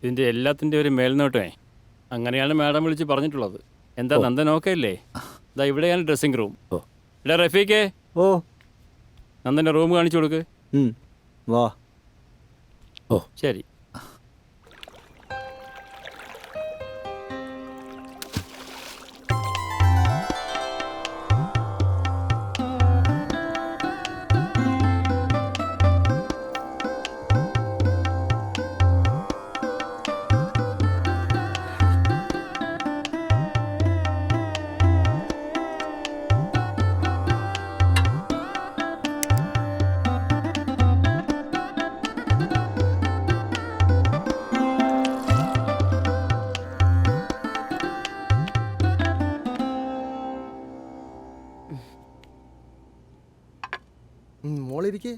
Speaker 20: ഇതിൻ്റെ എല്ലാത്തിൻ്റെ ഒരു മേൽനോട്ടമേ. അങ്ങനെയാണ് മാഡം വിളിച്ച് പറഞ്ഞിട്ടുള്ളത്. എന്താ നന്ദൻ ഓക്കെ അല്ലേ? ഇതാ ഇവിടെയാണ് ഡ്രസ്സിംഗ് റൂം. ഇവിടെ റഫീഖേ, നന്ദൻ്റെ റൂം കാണിച്ചു കൊടുക്ക്.
Speaker 14: വാ.
Speaker 20: ഓ ശരി.
Speaker 16: മോളിരിക്കേ.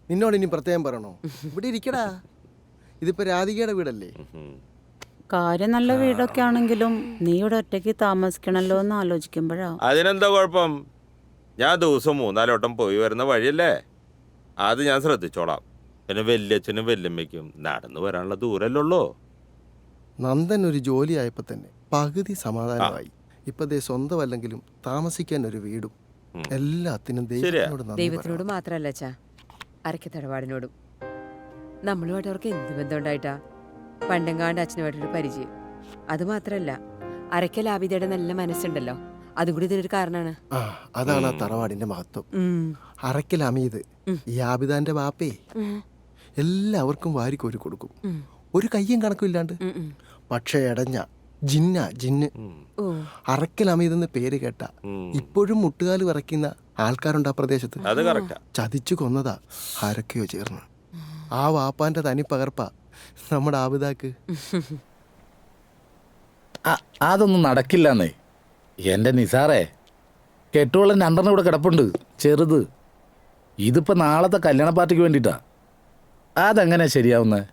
Speaker 16: നിന്നോട് ഇനി പ്രത്യേകം പറയണോ? ഇവിടെ ഇരിക്കടാ. ഇതിപ്പോ രാധികയുടെ വീടല്ലേ?
Speaker 6: കാര്യം നല്ല വീടൊക്കെ ആണെങ്കിലും നീ ഇവിടെ ഒറ്റയ്ക്ക് താമസിക്കണല്ലോ എന്ന് ആലോചിക്കുമ്പോഴാ.
Speaker 15: അതിനെന്താ കുഴപ്പം? ഞാൻ ദിവസം 3-4 വട്ടം പോയി വരുന്ന വഴിയല്ലേ, അത് ഞാൻ ശ്രദ്ധിച്ചോളാം. പിന്നെ വല്യച്ഛനും വല്യമ്മയ്ക്കും നടന്നു വരാനുള്ള ദൂരല്ലേ ഉള്ളൂ.
Speaker 16: നന്ദൻ ഒരു ജോലി ആയപ്പോ തന്നെ പകുതി സമാധാനമായി. ഇപ്പൊ ദേ സ്വന്തമല്ലെങ്കിലും താമസിക്കാൻ ഒരു വീടും എല്ലാത്തിനും
Speaker 13: ദൈവത്തിനോട് മാത്രല്ല അച്ഛാ, അരക്ക് തറവാടിനോടും. നമ്മളുമായിട്ട് അവർക്ക് എന്ത് ബന്ധം ഉണ്ടായിട്ടാ? പണ്ടെങ്കാണ്ട് അച്ഛനുമായിട്ടൊരു പരിചയം. അതുമാത്രല്ല, അരക്കൽ ആബിദയുടെ നല്ല മനസ്സുണ്ടല്ലോ, അതും കൂടി ഇതിനൊരു കാരണമാണ്.
Speaker 16: അതാണ് ആ തറവാടിന്റെ മഹത്വം. അറക്കൽ അമീത് ഈ ആബിദാന്റെ ബാപ്പേ എല്ലാവർക്കും വാരിക്കോരി കൊടുക്കും, ഒരു കയ്യും കണക്കും ഇല്ലാണ്ട്. പക്ഷെ എടഞ്ഞ ജിന്ന് അറക്കൽ അമീതെന്ന് പേര് കേട്ട ഇപ്പോഴും മുട്ടുകാല് വിറയ്ക്കുന്ന ആൾക്കാരുണ്ട് ആ പ്രദേശത്ത്. ചതിച്ചു കൊന്നതാ ആരൊക്കെയോ ചേർന്ന്. ആ വാപ്പാന്റെ തനി പകർപ്പ നമ്മുടെ ആബിദാക്ക്.
Speaker 12: അതൊന്നും നടക്കില്ലെന്നേ എൻ്റെ നിസാറേ. കെട്ടുവെള്ളം 2 ഇവിടെ കിടപ്പുണ്ട്, ചെറുത്. ഇതിപ്പോൾ നാളത്തെ കല്യാണ പാർട്ടിക്ക് വേണ്ടിയിട്ടാ. അതെങ്ങനെ ശരിയാവുന്നത്?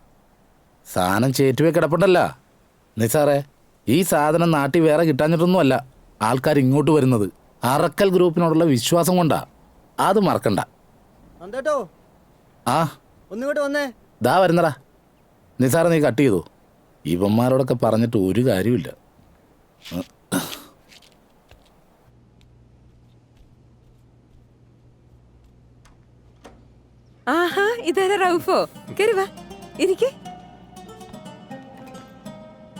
Speaker 12: സാധനം ചേറ്റുവേ കിടപ്പുണ്ടല്ല നിസാറേ. ഈ സാധനം നാട്ടിൽ വേറെ കിട്ടാഞ്ഞിട്ടൊന്നുമല്ല ആൾക്കാർ ഇങ്ങോട്ട് വരുന്നത്. അറക്കൽ ഗ്രൂപ്പിനോടുള്ള വിശ്വാസം കൊണ്ടാ. അത് മറക്കണ്ട. ആ ദാ വരുന്നടാ നിസാറേ, നീ കട്ട് ചെയ്തോ. ഇവന്മാരോടൊക്കെ പറഞ്ഞിട്ട് ഒരു കാര്യമില്ല.
Speaker 13: ആഹാ, ഇതാരാ റൌഫോ? കേറി വാ, ഇരിക്ക്.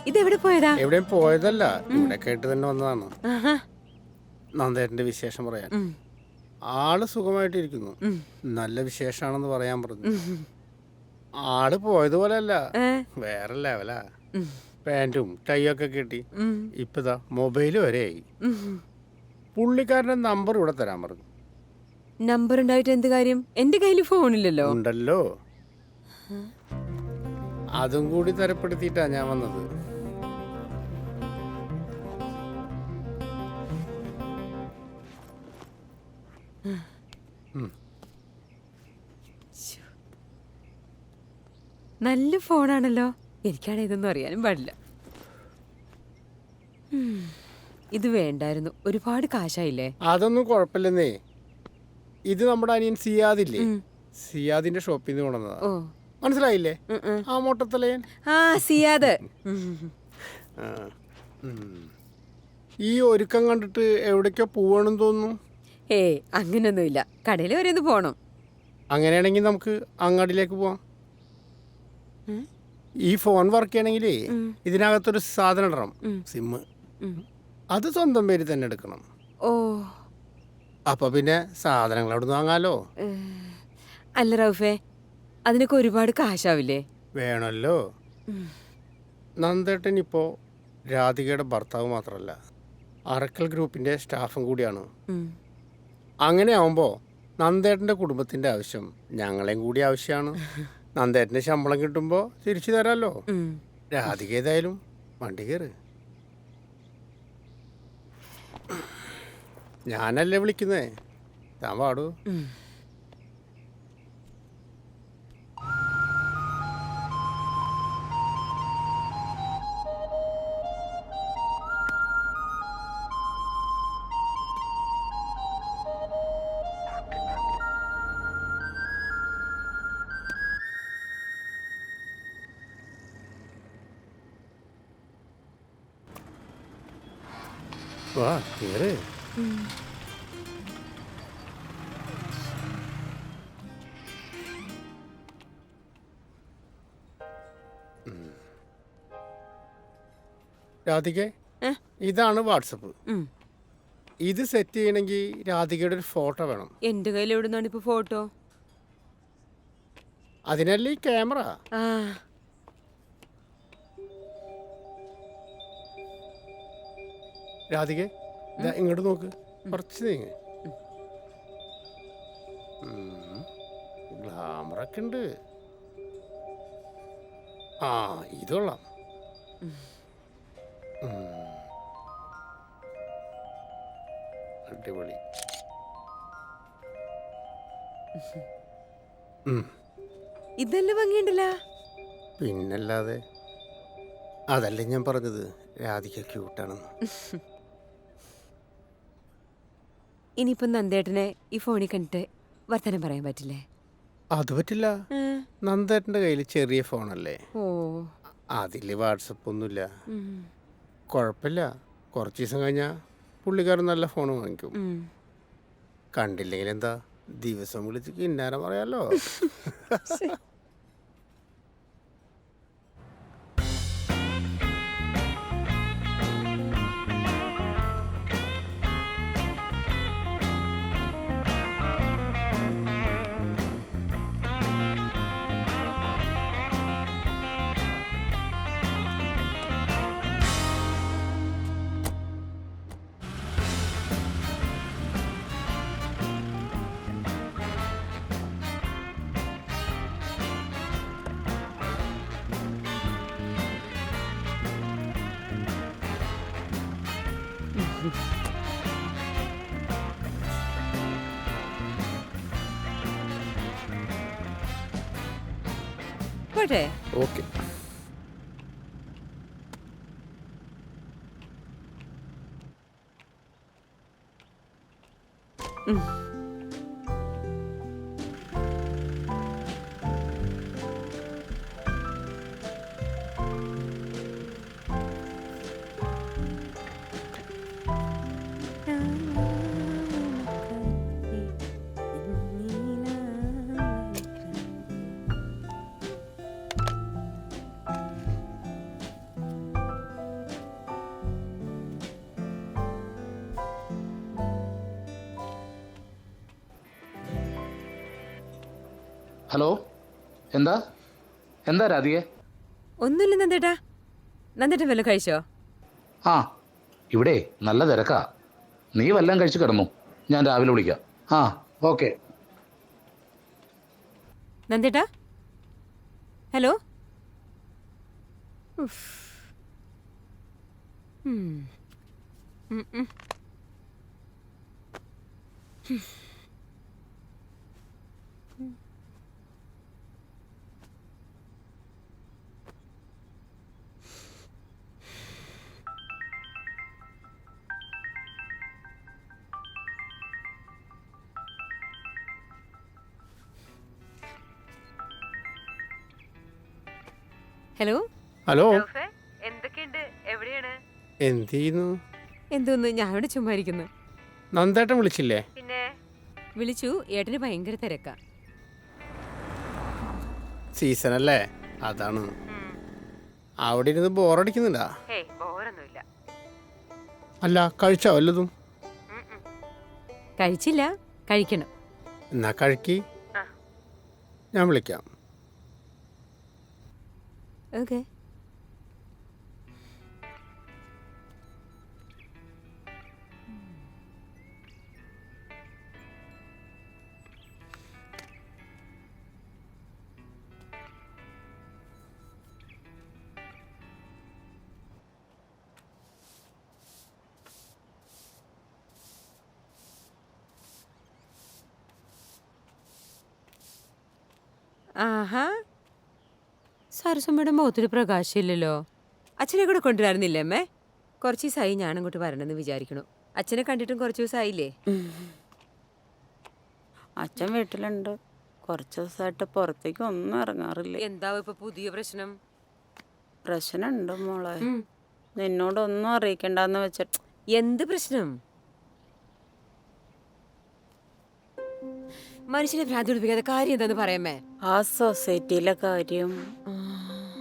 Speaker 13: ഇതെവിടെ പോയതാ?
Speaker 19: എവിടെയും പോയതല്ല, ഇവിടെ കേട്ട് തന്നെ വന്നതാണ്. നന്ദേട്ടന്റെ വിശേഷം പറയാൻ. ആള് സുഖമായിട്ടിരിക്കുന്നു, നല്ല വിശേഷാണെന്ന് പറയാൻ പറഞ്ഞു. ആള് പോയതുപോലെ അല്ല, വേറെ ലെവലാ. പാൻറ്റും ടൈയൊക്കെ കിട്ടി. ഇപ്പതാ മൊബൈല് വരെയായി. പുള്ളിക്കാരന്റെ നമ്പർ ഇവിടെ തരാൻ പറഞ്ഞു.
Speaker 13: നമ്പർ ഉണ്ടായിട്ട് എന്ത് കാര്യം? എന്റെ കയ്യിൽ ഫോണില്ലല്ലോ.
Speaker 19: ഉണ്ടല്ലോ, അതും കൂടി തരപ്പെടുത്തിയിട്ടാ ഞാൻ വന്നത്.
Speaker 13: നല്ല ഫോണാണല്ലോ. എനിക്കാണ് ഇതൊന്നും അറിയാനും പാടില്ല. ഇത് വേണ്ടായിരുന്നു, ഒരുപാട് കാശായില്ലേ.
Speaker 19: അതൊന്നും കുഴപ്പമില്ലെന്നേ. ഇത് നമ്മുടെ അനിയൻ സിയാദില്ലേ, സിയാദിന്റെ ഷോപ്പിൽ നിന്ന് കൊണ്ടുവന്നതാ. മനസ്സിലായില്ലേ? ആ മൊട്ടത്തലയൻ.
Speaker 13: ആ സിയാദ്.
Speaker 19: ഈ ഒരുക്കം കണ്ടിട്ട് എവിടേക്കോ പോവാണെന്ന് തോന്നുന്നു.
Speaker 13: ഏയ് അങ്ങനൊന്നുമില്ല, കടയിൽ വരെ ഒന്ന് പോണം.
Speaker 19: അങ്ങനെയാണെങ്കിൽ നമുക്ക് അങ്ങാടിയിലേക്ക് പോവാം. ഈ ഫോൺ വർക്ക് ചെയ്യണമെങ്കിലേ ഇതിനകത്തൊരു സാധനം ഇടണം, സിമ്മ്. അത് സ്വന്തം പേര് തന്നെ എടുക്കണം.
Speaker 13: ഓ,
Speaker 19: അപ്പൊ പിന്നെ സാധനങ്ങൾ അവിടെ നിന്ന് വാങ്ങാലോ.
Speaker 13: അല്ല റൗഫേ, അതിനൊക്കെ ഒരുപാട് കാശാവില്ലേ?
Speaker 19: വേണമല്ലോ. നന്ദേട്ടൻ ഇപ്പോൾ രാധികയുടെ ഭർത്താവ് മാത്രമല്ല, അറക്കൽ ഗ്രൂപ്പിൻ്റെ സ്റ്റാഫും കൂടിയാണ്. അങ്ങനെ ആവുമ്പോൾ നന്ദേട്ടൻ്റെ കുടുംബത്തിൻ്റെ ആവശ്യം ഞങ്ങളെയും കൂടി ആവശ്യമാണ്. നന്ദേട്ടൻ്റെ ശമ്പളം കിട്ടുമ്പോൾ തിരിച്ചു തരാമല്ലോ. രാധിക ഏതായാലും വണ്ടി കയറ്. ഞാനല്ലേ വിളിക്കുന്നേ, താൻ പാടൂ. വാ കേറ്. രാധിക, ഇതാണ് വാട്സപ്പ്. ഇത് സെറ്റ് ചെയ്യണമെങ്കിൽ രാധികയുടെ ഒരു ഫോട്ടോ വേണം.
Speaker 13: എന്റെ കയ്യിൽ എവിടുന്നാണ് ഇപ്പൊ ഫോട്ടോ?
Speaker 19: അതിനല്ലേ ഈ ക്യാമറ. രാധിക ഇങ്ങോട്ട് നോക്ക്, കുറച്ച് നീങ്ങ്. ഗ്ലാമറൊക്കെ ഉണ്ട്. ആ ഇതൊള്ളാം. അടിപൊളി.
Speaker 13: ഇതെല്ലാം ഭംഗിയുണ്ടല്ലോ.
Speaker 19: പിന്നല്ലാതെ, അതല്ലേ ഞാൻ പറഞ്ഞത് രാധിക ക്യൂട്ടാണെന്ന്.
Speaker 13: ഇനിയിപ്പം നന്ദേട്ടനെ ഈ ഫോണിൽ കണ്ടിട്ട് വർത്തമാനം പറയാൻ പറ്റില്ലേ?
Speaker 19: അത് പറ്റില്ല. നന്ദേട്ടൻ്റെ കയ്യിൽ ചെറിയ ഫോണല്ലേ,
Speaker 13: ഓ
Speaker 19: അതിൽ വാട്സപ്പ് ഒന്നുമില്ല. കുഴപ്പമില്ല, കുറച്ച് ദിവസം കഴിഞ്ഞാൽ പുള്ളിക്കാരൻ നല്ല ഫോൺ വാങ്ങിക്കും. കണ്ടില്ലെങ്കിൽ എന്താ, ദിവസം വിളിച്ച് കിന്നാരം പറയാലോ.
Speaker 13: പോട്ടെ.
Speaker 19: ഓക്കെ.
Speaker 12: ഹലോ, എന്താ എന്താ രാധികെ?
Speaker 13: ഒന്നുമില്ല നന്ദേട്ടാ. നന്ദേട്ടൻ വല്ലതും കഴിച്ചോ?
Speaker 12: ആ, ഇവിടെ നല്ല തിരക്കാ. നീ വല്ലതും കഴിച്ച് കിടന്നു, ഞാൻ രാവിലെ വിളിക്കാം. ആ ഓക്കെ.
Speaker 13: നന്ദേട്ടാ, ഹലോ. ഹലോ.
Speaker 19: ഹലോ.
Speaker 13: എന്തൊക്കെയുണ്ട്? എവിടെയാണ്?
Speaker 19: എന്ത് ചെയ്യുന്നു?
Speaker 13: എന്തോന്ന് ഞാൻ ഇവിടെ ചുമ്മാ ഇരിക്കുന്നു.
Speaker 19: നന്ദേട്ടൻ വിളിച്ചില്ലേ?
Speaker 13: പിന്നെ വിളിച്ചു, ഏട്ടന് ഭയങ്കര തിരക്കാ.
Speaker 19: സീസണല്ലേ, അതാണ്. അവിടെ ഇരുന്ന് ബോറടിക്കുന്നില്ല?
Speaker 13: ബോറൊന്നുമില്ല.
Speaker 19: അല്ല, കഴിച്ചോ വല്ലതും?
Speaker 13: കഴിച്ചില്ല, കഴിക്കണം.
Speaker 19: എന്നാ കഴിക്കി, ഞാൻ വിളിക്കാം.
Speaker 13: ഓക്കെ. ആഹാ, സരസമ്മയുടെ മുഖത്തൊരു പ്രകാശമില്ലല്ലോ. അച്ഛനെ കൂടെ കൊണ്ടുവരുന്നില്ലേ അമ്മേ? കുറച്ച് ദിവസമായി ഞാൻ അങ്ങോട്ട് വരണമെന്ന് വിചാരിക്കണു. അച്ഛനെ കണ്ടിട്ടും കുറച്ച് ദിവസമായില്ലേ?
Speaker 6: അച്ഛൻ വീട്ടിലുണ്ട്. കുറച്ച് ദിവസമായിട്ട് പുറത്തേക്ക് ഒന്നും ഇറങ്ങാറില്ല.
Speaker 13: എന്താവും ഇപ്പൊ പുതിയ പ്രശ്നം?
Speaker 6: പ്രശ്നമുണ്ട് മോളെ, നിന്നോടൊന്നും അറിയിക്കണ്ടെന്ന് വെച്ചിട്ട്.
Speaker 13: എന്ത് പ്രശ്നം? മനുഷ്യനെ ഭ്രാന്തി പിടിപ്പിക്കാത്ത കാര്യം എന്താന്ന് പറയാമേ?
Speaker 6: ആ സൊസൈറ്റിയിലെ കാര്യം.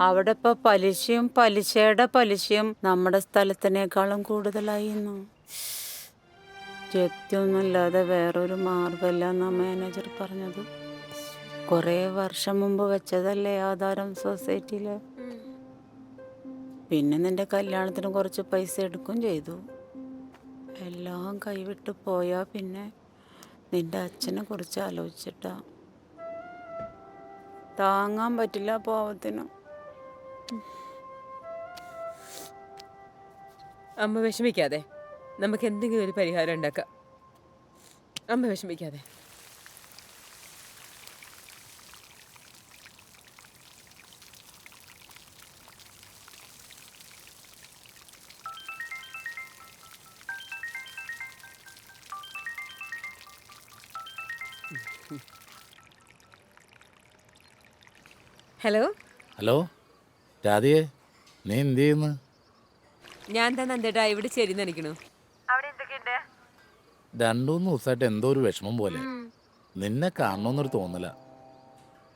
Speaker 6: അവിടെ ഇപ്പൊ പലിശയും പലിശയുടെ പലിശയും നമ്മുടെ സ്ഥലത്തിനേക്കാളും കൂടുതലായിരുന്നു. ജപ്തിയൊന്നുമില്ലാതെ വേറൊരു മാർഗമില്ല എന്നാ മാനേജർ പറഞ്ഞത്. കുറേ വർഷം മുമ്പ് വെച്ചതല്ലേ ആധാരം സൊസൈറ്റിയില്. പിന്നെ നിന്റെ കല്യാണത്തിന് കുറച്ച് പൈസ എടുക്കുകയും ചെയ്തു. എല്ലാം കൈവിട്ട് പോയാ പിന്നെ നിന്റെ അച്ഛനെ കുറിച്ച് ആലോചിച്ചിട്ടാ. താങ്ങാൻ പറ്റില്ല പാവത്തിന്.
Speaker 13: അമ്മ വിഷമിക്കാതെ, നമുക്ക് എന്തെങ്കിലും ഒരു പരിഹാരം ഉണ്ടാക്കാം. അമ്മ വിഷമിക്കാതെ. ഹലോ.
Speaker 12: ഹലോ രാധികേ, നീ എന്ത് ചെയ്യുന്നു?
Speaker 13: ഞാൻ തന്നെ എന്തേട്ടാ ഇവിടെ ചെരി നനയ്ക്കണു. അവിടെ എന്തൊക്കെയുണ്ട്?
Speaker 12: 2-3 ദിവസമായിട്ട് എന്തോ ഒരു വിഷമം പോലെ. നിന്നെ കാണണമെന്നൊരു തോന്നല.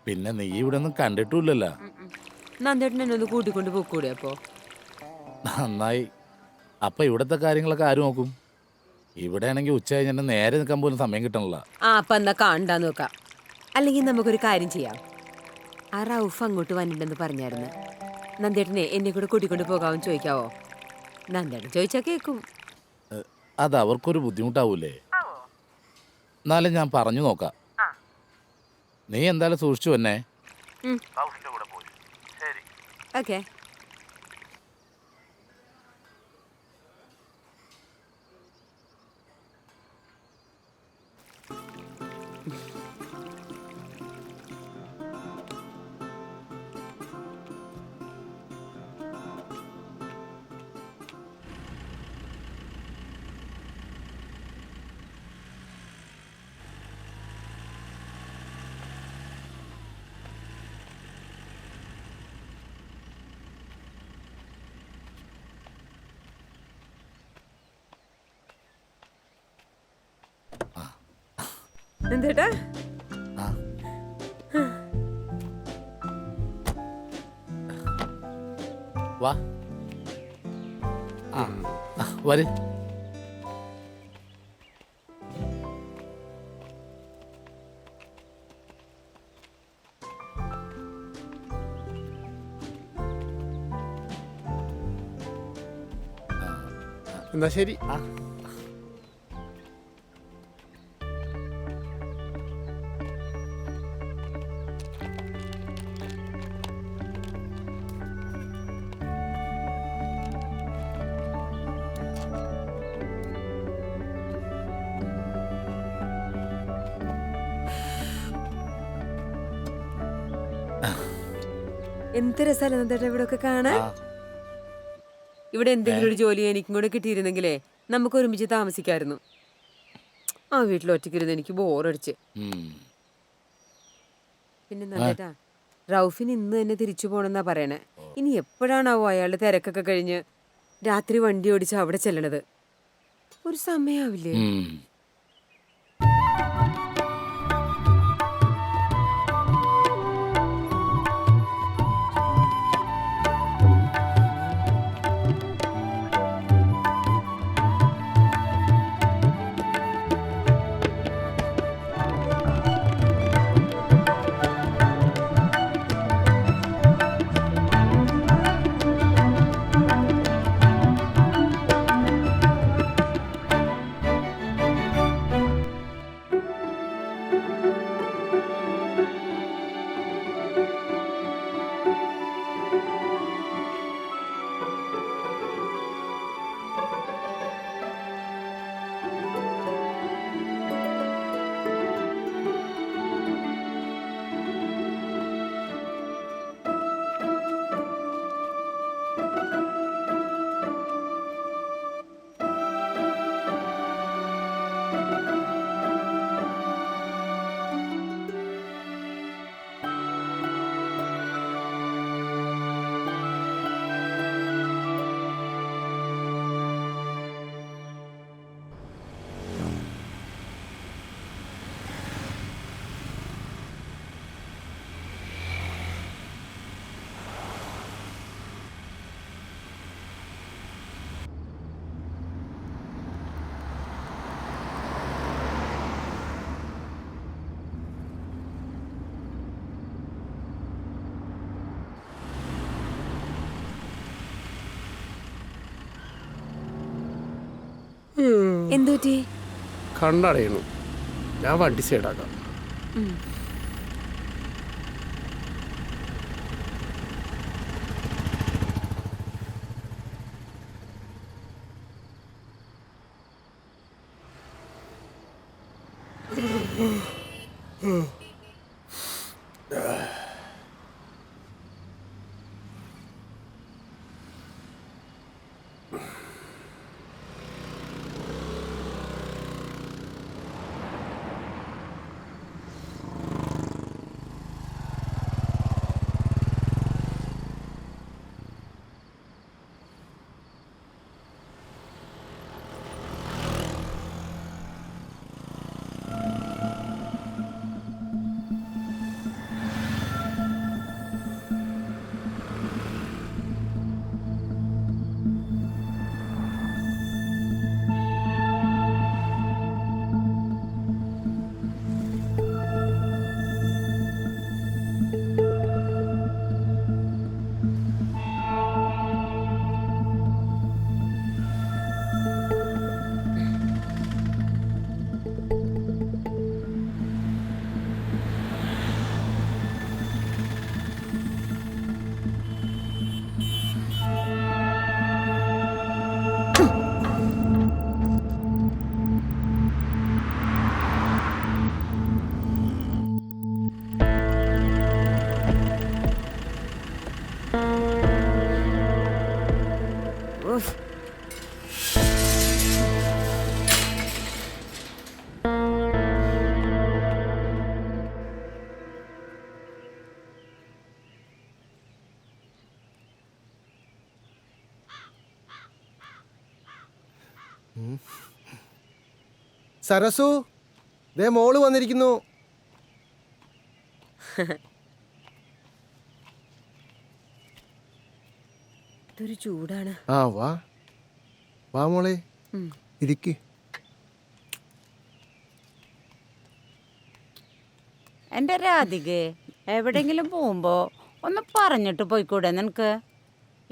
Speaker 12: പിന്നെ നീ ഇവിടെ ഒന്നും കണ്ടിട്ടില്ലല്ലോ.
Speaker 13: നന്ദേട്ടൻ എന്നെ ഒന്ന് കൂട്ടിക്കൊണ്ട് പോക്കൂടെ? അപ്പോ
Speaker 12: നന്നായി. അപ്പൊ ഇവിടത്തെ കാര്യങ്ങളൊക്കെ ആര് നോക്കും? ഇവിടെ ആണെങ്കിൽ ഉച്ച കഴിഞ്ഞ നേരെ നിൽക്കാൻ പോലും സമയം കിട്ടണല്ലോ.
Speaker 13: അപ്പൊ എന്നാ കാണണ്ടാന്ന് നോക്കാം. അല്ലെങ്കിൽ നമുക്കൊരു കാര്യം ചെയ്യാം. ആ റൌഫ് അങ്ങോട്ട് വന്നിട്ടുണ്ടെന്ന് പറഞ്ഞായിരുന്നു. നന്ദേട്ടനെ എന്നെ കൂടെ കൂട്ടിക്കൊണ്ട് പോകാമെന്ന് ചോദിക്കാവോ? നന്ദേട്ടൻ ചോദിച്ചാ കേൾക്കും.
Speaker 12: അത് അവർക്കൊരു ബുദ്ധിമുട്ടാവൂലേ? എന്നാലും ഞാൻ പറഞ്ഞു നോക്കാം. നീ എന്തായാലും സൂക്ഷിച്ചു എന്നെ.
Speaker 13: ഓക്കെ. എന്തേട്ടാ?
Speaker 12: വാ വര്.
Speaker 19: എന്നാ ശരി.
Speaker 13: എന്ത് രസമല്ലേ നന്ദേട്ടാ ഇവിടെ ഒക്കെ കാണാൻ. ഇവിടെ എന്തെങ്കിലും ഒരു ജോലി എനിക്കും കൂടെ കിട്ടിയിരുന്നെങ്കിലേ നമുക്ക് ഒരുമിച്ച് താമസിക്കായിരുന്നു. ആ വീട്ടിൽ ഒറ്റയ്ക്കിരുന്ന് എനിക്ക് ബോറടിച്ച്. പിന്നെ നന്ദേട്ടാ, റൌഫിന് ഇന്ന് തന്നെ തിരിച്ചു പോണെന്നാ പറയണേ. ഇനി എപ്പോഴാണാവോ അയാളുടെ തിരക്കൊക്കെ കഴിഞ്ഞ് രാത്രി വണ്ടി ഓടിച്ച് അവിടെ ചെല്ലണത്? ഒരു സമയാവില്ലേ? എന്തുപറ്റി?
Speaker 19: കണ്ടടയണു. ഞാൻ വണ്ടി സൈഡാക്കാം.
Speaker 16: സരസു, ദേ മോള് വന്നിരിക്കുന്നു.
Speaker 13: ഇതൊരു ചൂടാണ്.
Speaker 16: ആ വാ വാ മോളെ, ഇരിക്ക്.
Speaker 6: എൻ്റെ രാധികേ, എവിടെയെങ്കിലും പോകുമ്പോ ഒന്ന് പറഞ്ഞിട്ട് പോയിക്കൂടെ നിനക്ക്?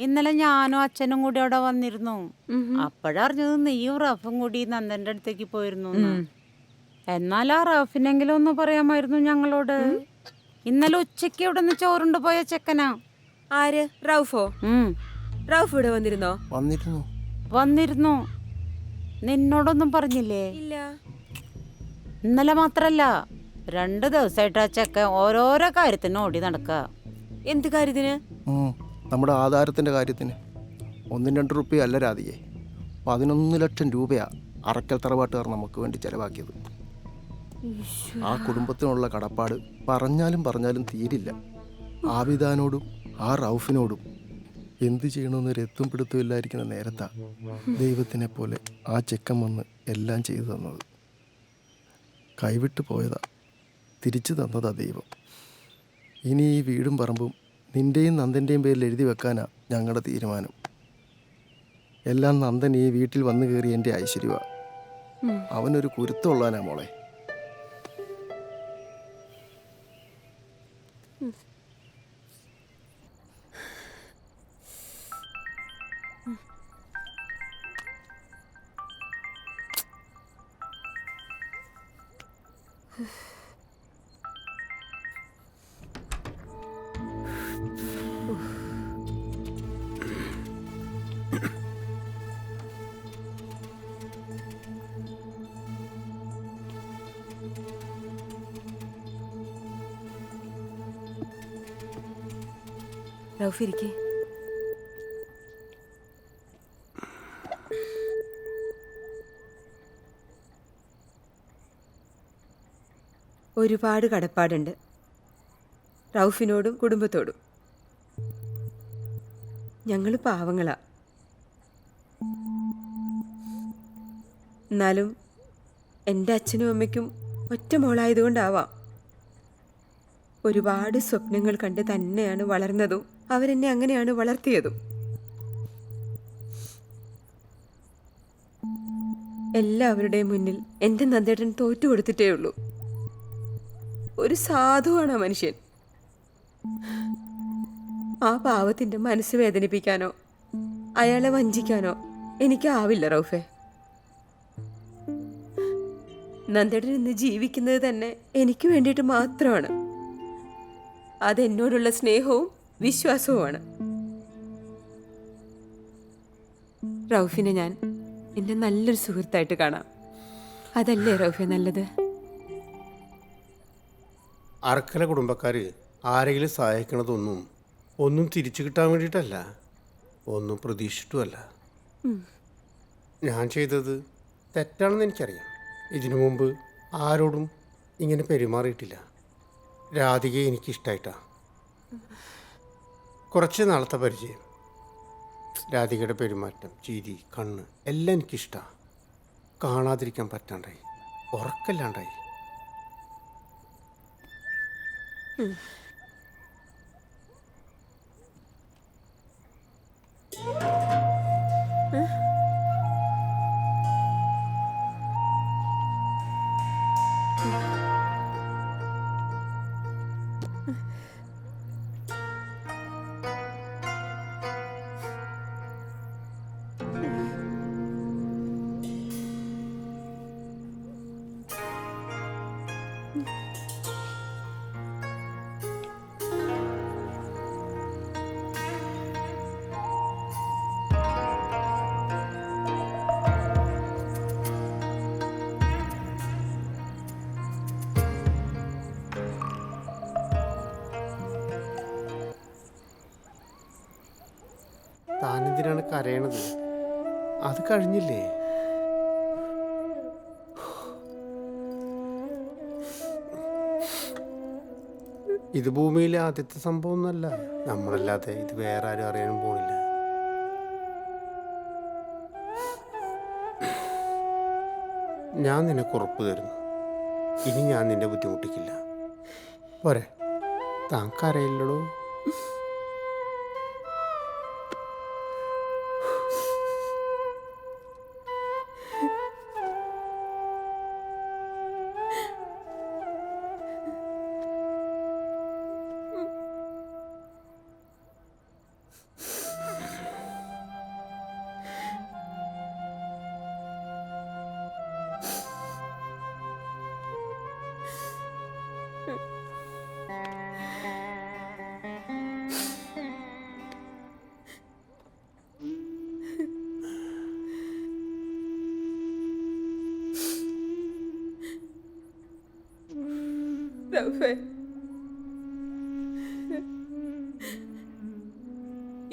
Speaker 6: ഇന്നലെ ഞാനും അച്ഛനും കൂടി അവിടെ വന്നിരുന്നു. അപ്പോഴറിഞ്ഞത് നീയും റഫും കൂടി നന്ദന്റെ അടുത്തേക്ക് പോയിരുന്നു. എന്നാൽ ആ റഫിനെങ്കിലും ഒന്ന് പറയാമായിരുന്നു ഞങ്ങളോട്. ഇന്നലെ ഉച്ചയ്ക്ക് ഇവിടെ നിന്ന് ചോറുണ്ട് പോയ ചെക്കനാ.
Speaker 13: ആര്? റൗഫോ? റൗഫ് ഇവിടെ വന്നിരുന്നോ?
Speaker 6: വന്നിരുന്നു. നിന്നോടൊന്നും പറഞ്ഞില്ലേ?
Speaker 13: ഇല്ല.
Speaker 6: ഇന്നലെ മാത്രല്ല, 2 ദിവസമായിട്ട് ആ ചെക്കൻ ഓരോരോ കാര്യത്തിന് ഓടി നടക്ക.
Speaker 13: എന്ത് കാര്യത്തിന്?
Speaker 16: നമ്മുടെ ആധാരത്തിന്റെ കാര്യത്തിന്. 1-2 റുപ്യ അല്ല രാധികേ, 11 ലക്ഷം രൂപയാ അറക്കൽ തറവാട്ടുകാർ നമുക്ക് വേണ്ടി ചെലവാക്കിയത്. ആ കുടുംബത്തിനുള്ള കടപ്പാട് പറഞ്ഞാലും തീരില്ല. ആബിദാനോടും ആ റൗഫിനോടും. എന്ത് ചെയ്യണമെന്നൊരു എത്തും പിടുത്തം ഇല്ലായിരിക്കുന്ന നേരത്താ ദൈവത്തിനെ പോലെ ആ ചെക്കൻ വന്ന് എല്ലാം ചെയ്തു തന്നത്. കൈവിട്ട് പോയതാ, തിരിച്ചു തന്നതാ ദൈവം. ഇനി ഈ വീടും പറമ്പും നിൻ്റെയും നന്ദൻ്റെയും പേരിൽ എഴുതി വെക്കാനാ ഞങ്ങളുടെ തീരുമാനം. എല്ലാം നന്ദൻ ഈ വീട്ടിൽ വന്നു കയറി എൻ്റെ ഐശ്വര്യമാണ്. അവനൊരു കുരുത്തമുള്ളാനാ മോളെ.
Speaker 13: റൗഫ് ഇരിക്കേ. ഒരുപാട് കടപ്പാടുണ്ട് റൗഫിനോടും കുടുംബത്തോടും. ഞങ്ങൾ പാവങ്ങളാ. എന്നാലും എൻ്റെ അച്ഛനും അമ്മയ്ക്കും ഒറ്റ മോളായതുകൊണ്ടാവാം ഒരുപാട് സ്വപ്നങ്ങൾ കണ്ട് തന്നെയാണ് വളർന്നതും അവരെന്നെ അങ്ങനെയാണ് വളർത്തിയതും. എല്ലാവരുടെയും മുന്നിൽ എൻ്റെ നന്ദേട്ടൻ തോറ്റു കൊടുത്തിട്ടേ ഉള്ളൂ. ഒരു സാധുവാണ് ആ മനുഷ്യൻ. ആ പാവത്തിൻ്റെ മനസ്സ് വേദനിപ്പിക്കാനോ അയാളെ വഞ്ചിക്കാനോ എനിക്കാവില്ല റൗഫെ. നന്ദേട്ടൻ ഇന്ന് ജീവിക്കുന്നത് തന്നെ എനിക്ക് വേണ്ടിയിട്ട് മാത്രമാണ്. അതെന്നോടുള്ള സ്നേഹവും വിശ്വാസവുമാണ്. റൗഫിനെ ഞാൻ എൻ്റെ നല്ലൊരു സുഹൃത്തായിട്ട് കാണാം. അതല്ലേ റൗഫെ നല്ലത്?
Speaker 19: അർക്കല കുടുംബക്കാർ ആരെങ്കിലും സഹായിക്കണതൊന്നും ഒന്നും തിരിച്ചു കിട്ടാൻ വേണ്ടിയിട്ടല്ല, ഒന്നും പ്രതീക്ഷിച്ചിട്ടുമല്ല. ഞാൻ ചെയ്തത് തെറ്റാണെന്ന് എനിക്കറിയാം. ഇതിനു മുമ്പ് ആരോടും ഇങ്ങനെ പെരുമാറിയിട്ടില്ല. രാധികയെ എനിക്കിഷ്ടമായിട്ടാണ്. കുറച്ച് നാളത്തെ പരിചയം, രാധികയുടെ പെരുമാറ്റം, ചിരി, കണ്ണ് എല്ലാം എനിക്കിഷ്ടമാണ്. കാണാതിരിക്കാൻ പറ്റാണ്ടായി, ഉറക്കല്ലാണ്ടായി. താനെന്തിനാണ് കരയണത്? അത് കഴിഞ്ഞില്ലേ? ഇത് ഭൂമിയിലെ ആദ്യത്തെ സംഭവം ഒന്നല്ല. നമ്മളല്ലാതെ ഇത് വേറെ ആരും അറിയാനും പോണില്ല. ഞാൻ നിനക്ക് ഉറപ്പ് തരുന്നു, ഇനി ഞാൻ നിന്നെ ബുദ്ധിമുട്ടിക്കില്ല. പോരെ, താൻ കരയില്ലടോ.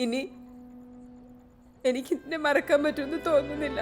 Speaker 13: ഇനി എനിക്ക് ഇതിനെ മറക്കാൻ പറ്റുമെന്ന് തോന്നുന്നില്ല.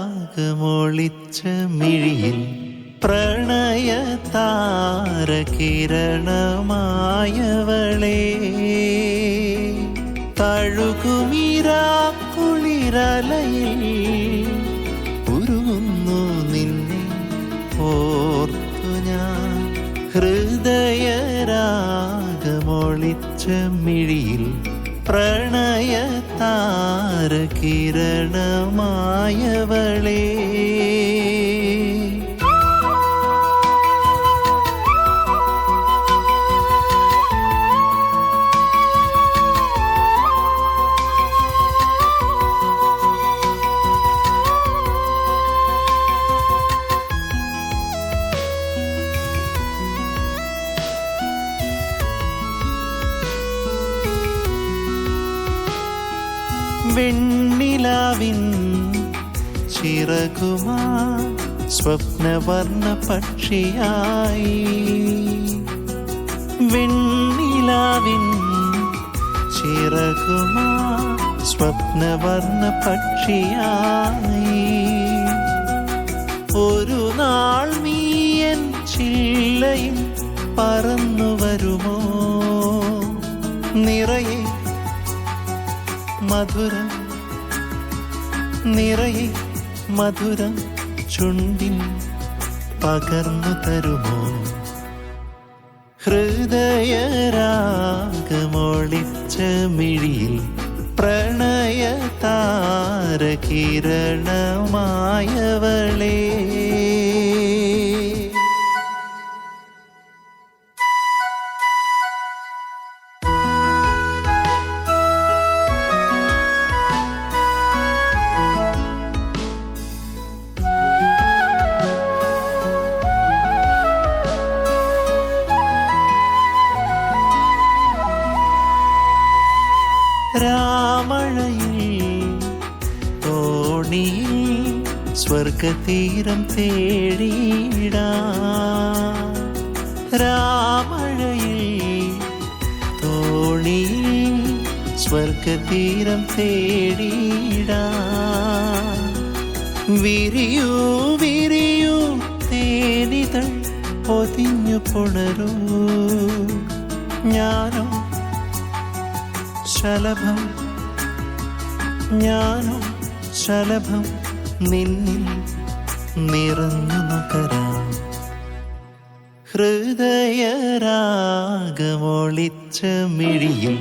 Speaker 1: ഹൃദയരാഗമൊളിച്ച മിഴിയിൽ പ്രണയതാരകിരണമായവളേ തഴുകുമിരാക്കുളിരലയിൽ ഉരുകുന്നു നിന്നെ ഓർത്തു ഞാൻ. ഹൃദയരാഗമൊളിച്ച മിഴിയിൽ പ്രണയതാരകിരണമായവളേ വെണ്ണിലാവിൻ ചിറകുമാ സ്വപ്നവർണ്ണ പക്ഷിയായി. വെണ്ണിലാവിൻ ചിറകുമാ സ്വപ്നവർണ്ണ പക്ഷിയായി. ഒരു നാൾ നീയൻ ചില്ലയിൽ പറന്നു വരുമോ നിറയെ മധുരം നിറയെ മധുരം ചുണ്ടിൽ പകർന്നു തരുമോ. ഹൃദയരാഗമൊളിച്ച മിഴിയിൽ പ്രണയതാരകിരണമായവളേ രാമഴയിൽ തോണിയിൽ സ്വർഗതീരം തേടിയിടാ. രാമഴയിൽ തോണിയിൽ സ്വർഗതീരം തേടിയിടാ. വിരിയൂ വിരിയൂ തേനിതൾ പൊതിഞ്ഞു പുണരൂ. ഞാനോ ശലഭം ഞാനോ ശലഭം നിന്നിൽ നിറഞ്ഞു നുകരാം. ഹൃദയരാഗമൊളിച്ച മിഴിയിൽ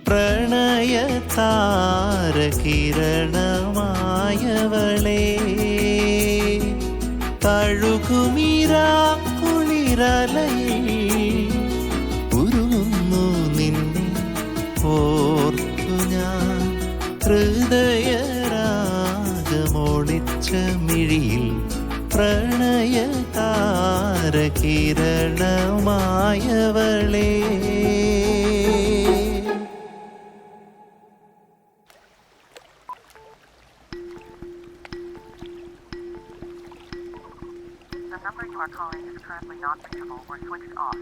Speaker 1: പ്രണയതാരകിരണമായവളേ തഴുകുമിരാക്കുളിരലയിൽ ഉരുകുന്നു നിന്നെ ഓർത്തു ഞാൻ. ഹൃദയരാഗമൊളിച്ച മിഴിയിൽ പ്രണയതാരകിരണമായവളേ
Speaker 21: The number you are calling is currently not reachable or switched off.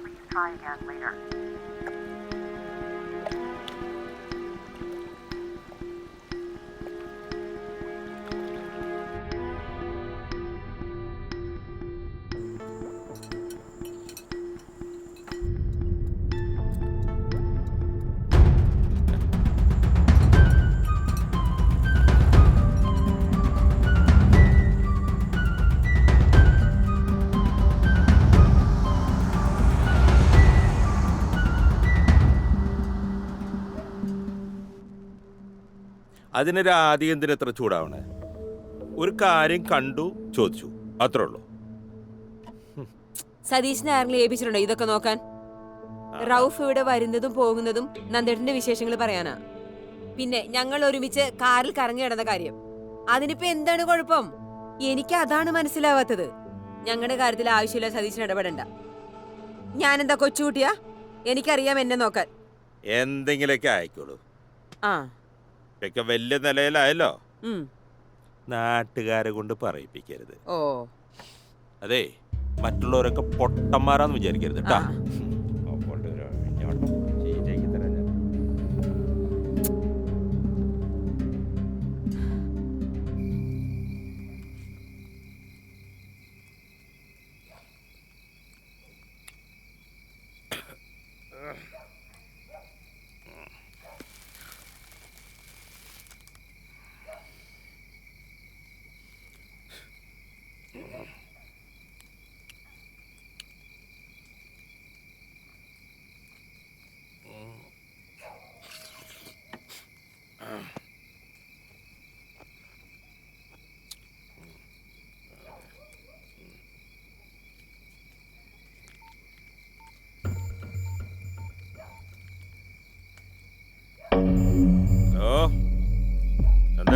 Speaker 21: Please try again later.
Speaker 15: അതിനൊരു ആദ്യം എന്തിന് എത്ര ചൂടാവണേ? ഒരു കാര്യം കണ്ടു ചോദിച്ചു, അത്രേ ഉള്ളൂ.
Speaker 13: സതീശിനെ ആരെങ്കിലും ഏൽപ്പിച്ചിട്ടുണ്ടോ ഇതൊക്കെ നോക്കാൻ? റൌഫ് ഇവിടെ വരുന്നതും പോകുന്നതും നന്ദേട്ടന്റെ വിശേഷങ്ങൾ പറയാനാ. പിന്നെ ഞങ്ങൾ ഒരുമിച്ച് കാറിൽ കറങ്ങി കിടന്ന കാര്യം, അതിനിപ്പോ എന്താണ് കുഴപ്പം? എനിക്ക് അതാണ് മനസ്സിലാവാത്തത്. ഞങ്ങളുടെ കാര്യത്തിൽ ആവശ്യമില്ല സതീശൻ ഇടപെടണ്ട. ഞാനെന്താ കൊച്ചുകുട്ടിയാ? എനിക്കറിയാം എന്നെ നോക്കാൻ.
Speaker 15: എന്തെങ്കിലൊക്കെ ആയിക്കോളൂ.
Speaker 13: ആ
Speaker 15: ഇതൊക്കെ വലിയ നിലയിലായല്ലോ. നാട്ടുകാരെ കൊണ്ട് പറയിപ്പിക്കരുത്.
Speaker 13: ഓ
Speaker 15: അതെ, മറ്റുള്ളവരൊക്കെ പൊട്ടന്മാരാന്ന് വിചാരിക്കരുത് കേട്ടാ.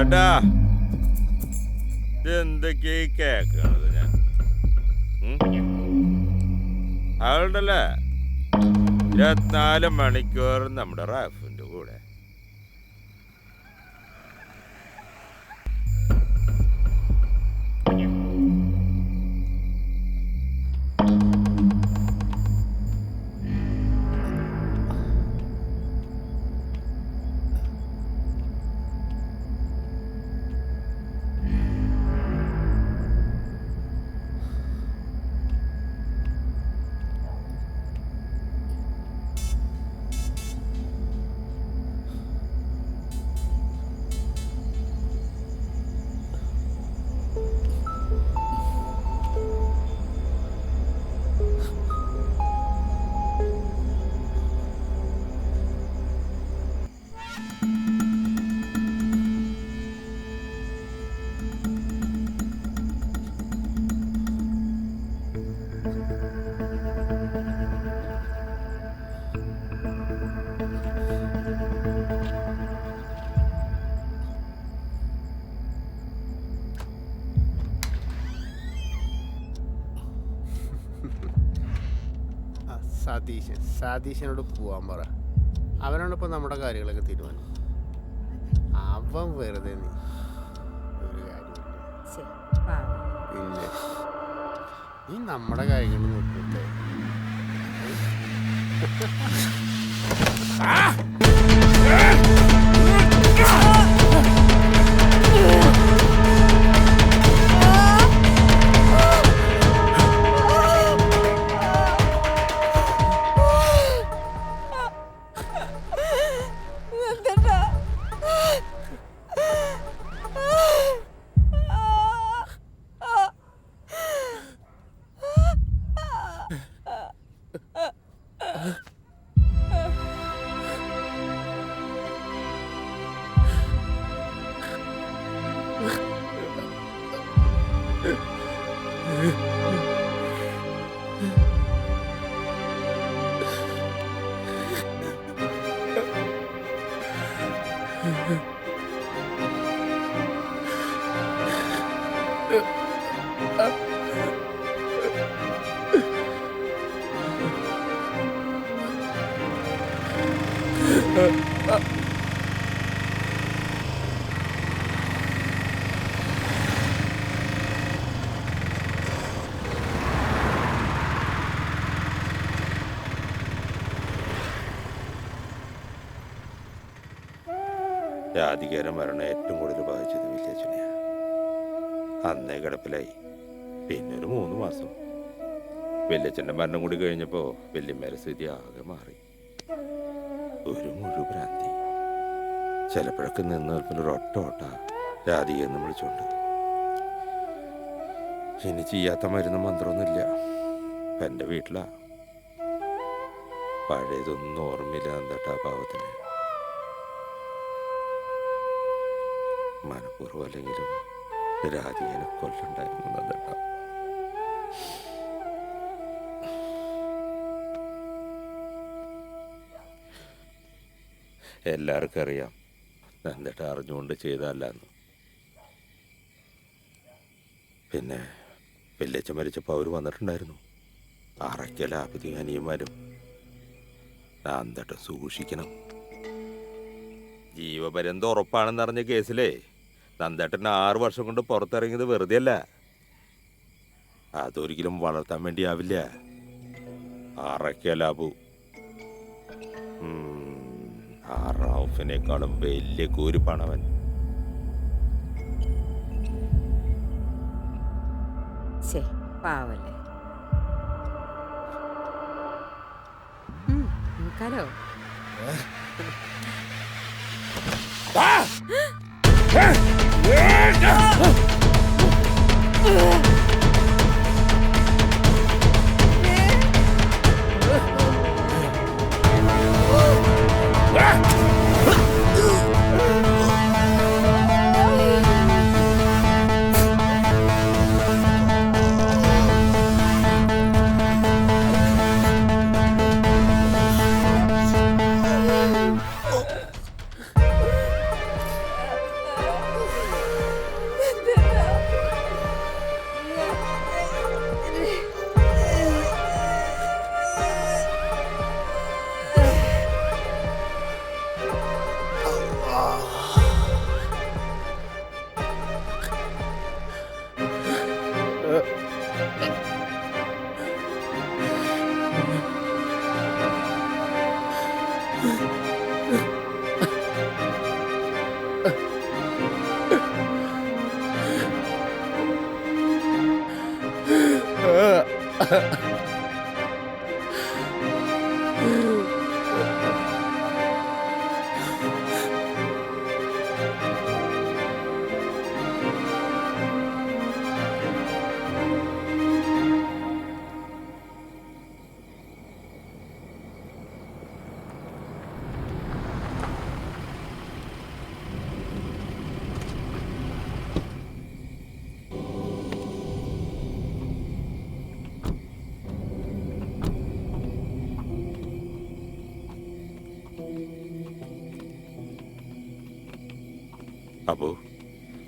Speaker 15: എന്താ ഇതെന്തൊക്കെയാ കേക്കണത്? ഞാൻ അവളുണ്ടല്ലേ 24 മണിക്കൂർ നമ്മുടെ റാഫിന്റെ കൂടെ.
Speaker 19: സതീശനോട് പോവാൻ പറ. അവനാണിപ്പോൾ നമ്മുടെ കാര്യങ്ങളൊക്കെ തീരുമാനം. അവൻ വെറുതെ നീ ഒരു കാര്യമില്ല. പിന്നെ നീ നമ്മുടെ കാര്യങ്ങൾ നോക്കില്ലേ?
Speaker 15: രാധികേര മരണം ഏറ്റവും കൂടുതൽ ബാധിച്ചത് വില്ലേച്ചനെയാണ്. അന്നേ കിടപ്പിലായി. പിന്നെ ഒരു 3 മാസം. വല്യച്ഛൻ്റെ മരണം കൂടി കഴിഞ്ഞപ്പോൾ വല്യമ്മേരെ സ്ഥിതി ആകെ മാറി. ഒരു മുഴുഭ്രാന്തി. ചിലപ്പോഴൊക്കെ നിന്ന് നിൽപ്പിലൊരൊറ്റ ഓട്ട രാധികയെന്ന് വിളിച്ചോണ്ട്. ഇനി ചെയ്യാത്ത മരുന്ന് മന്ത്രമൊന്നുമില്ല. ഇപ്പം എൻ്റെ വീട്ടിലാ. പഴയതൊന്നും ഓർമ്മയില്ല എന്താട്ടാ പാവത്തിന്. മനഃപൂർവ്വം അല്ലെങ്കിലും രാധികനെ കൊല്ലുണ്ടായിരുന്നു നന്ദേട്ടാ. എല്ലാവർക്കും അറിയാം നന്ദേട്ട അറിഞ്ഞുകൊണ്ട് ചെയ്തതല്ലെന്ന്. പിന്നെ വല്യച്ഛൻ മരിച്ചപ്പോൾ അവർ വന്നിട്ടുണ്ടായിരുന്നു. അറയ്ക്കല ആപതി അനിയന്മാരും. നന്ദേട്ട സൂക്ഷിക്കണം. ജീവപര്യന്തം ഉറപ്പാണെന്നറിഞ്ഞ കേസിലേ നന്ദേട്ടൻ 6 വർഷം കൊണ്ട് പുറത്തിറങ്ങിയത് വെറുതെ അല്ല. അതൊരിക്കലും വളർത്താൻ വേണ്ടിയാവില്ല. അറയ്ക്കലാബു ആ റൌഫിനേക്കാളും വലിയ കൂരിപ്പാണവൻ.
Speaker 13: പാവല്ലേ. നോക്കാലോ.
Speaker 15: അപ്പോ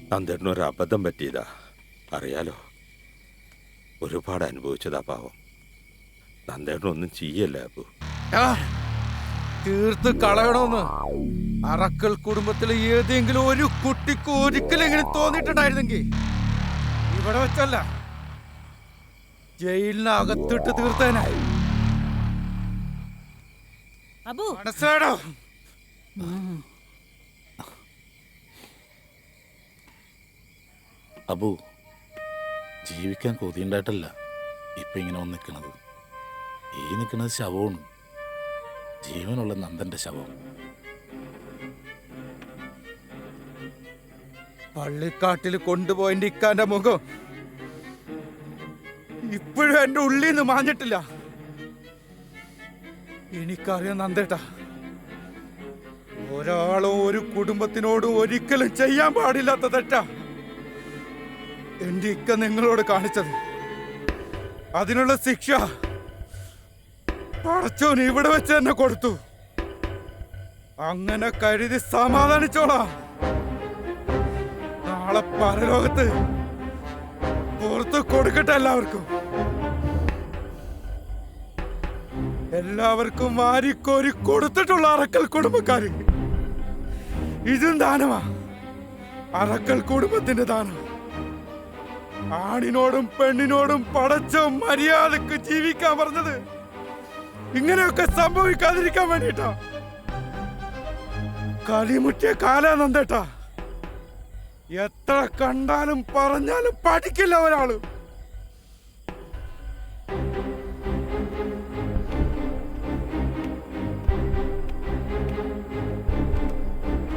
Speaker 15: നന്ദേട്ടനൊരു അബദ്ധം പറ്റിയതാ. അറിയാലോ, ഒരുപാട് അനുഭവിച്ചതാ പാവം. നന്ദേട്ടനൊന്നും ചെയ്യല്ല അപ്പോ.
Speaker 10: തീർത്ത് കളയണമെന്ന് അറക്കൽ കുടുംബത്തിലെ ഏതെങ്കിലും ഒരു കുട്ടിക്ക് ഒരിക്കലും ഇങ്ങനെ തോന്നിയിട്ടുണ്ടായിരുന്നെങ്കിൽ ഇവിടെ വെച്ചല്ല, ജയിലിനകത്തിട്ട് തീർത്തേനായി. മനസ്സിലാടോ?
Speaker 12: അബു, ജീവിക്കാൻ കൊതിയുണ്ടായിട്ടല്ല ഇപ്പൊ ഇങ്ങനെ വന്ന് നിൽക്കണത്. ഈ നിൽക്കുന്നത് ശവമാണ്, ജീവനുള്ള നന്ദന്റെ ശവം.
Speaker 10: പള്ളിക്കാട്ടിൽ കൊണ്ടുപോയതിന്റെ ഇക്കാന്റെ മുഖം ഇപ്പോഴും എന്റെ ഉള്ളിൽ നിന്ന് മാഞ്ഞിട്ടില്ല. എനിക്കറിയാം നന്ദേട്ടാ, ഒരാളും ഒരു കുടുംബത്തിനോടും ഒരിക്കലും ചെയ്യാൻ പാടില്ലാത്ത തെറ്റാ എന്റെ ഇക്ക നിങ്ങളോട് കാണിച്ചത്. അതിനുള്ള ശിക്ഷ പടച്ചോൻ ഇവിടെ വെച്ച് തന്നെ കൊടുത്തു. അങ്ങനെ കരുതി സമാധാനിച്ചോളാം. നാളെ പരലോകത്ത് പുറത്ത് കൊടുക്കട്ടെ എല്ലാവർക്കും. എല്ലാവർക്കും വാരിക്കോരി കൊടുത്തിട്ടുള്ള അറക്കൽ കുടുംബക്കാര് ഇതും ദാനമാ. അറക്കൽ കുടുംബത്തിന്റെ ദാനം. ആണിനോടും പെണ്ണിനോടും പടച്ച മര്യാദക്ക് ജീവിക്കാൻ പറഞ്ഞത് ഇങ്ങനെയൊക്കെ സംഭവിക്കാതിരിക്കാൻ വേണ്ടിട്ടാ. കളിമുറ്റിയ കാലാ നന്ദേട്ടാ. എത്ര കണ്ടാലും പറഞ്ഞാലും പഠിക്കില്ല ഒരാള്.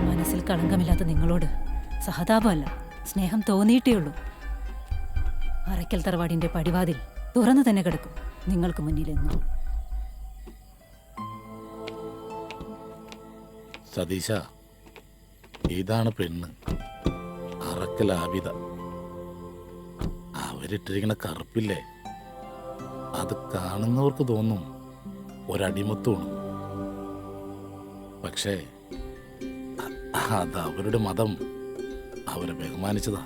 Speaker 4: മനസ്സിൽ കളങ്കമില്ലാത്ത നിങ്ങളോട് സഹതാപമല്ല, സ്നേഹം തോന്നിയിട്ടേ ഉള്ളൂ. അറയ്ക്കൽ തറവാടിന്റെ പടിവാതിൽ തുറന്നു തന്നെ കിടക്കും നിങ്ങൾക്ക് മുന്നിലെന്നും.
Speaker 12: സതീശ, ഇതാണ് പെണ്ണ്, അറക്കൽ ആബിദ. അവരിട്ടിരിക്കുന്ന കറുപ്പില്ലേ, അത് കാണുന്നവർക്ക് തോന്നും ഒരടിമത്വമാണ്. പക്ഷേ അത് അവരുടെ മതം അവരെ ബഹുമാനിച്ചതാ.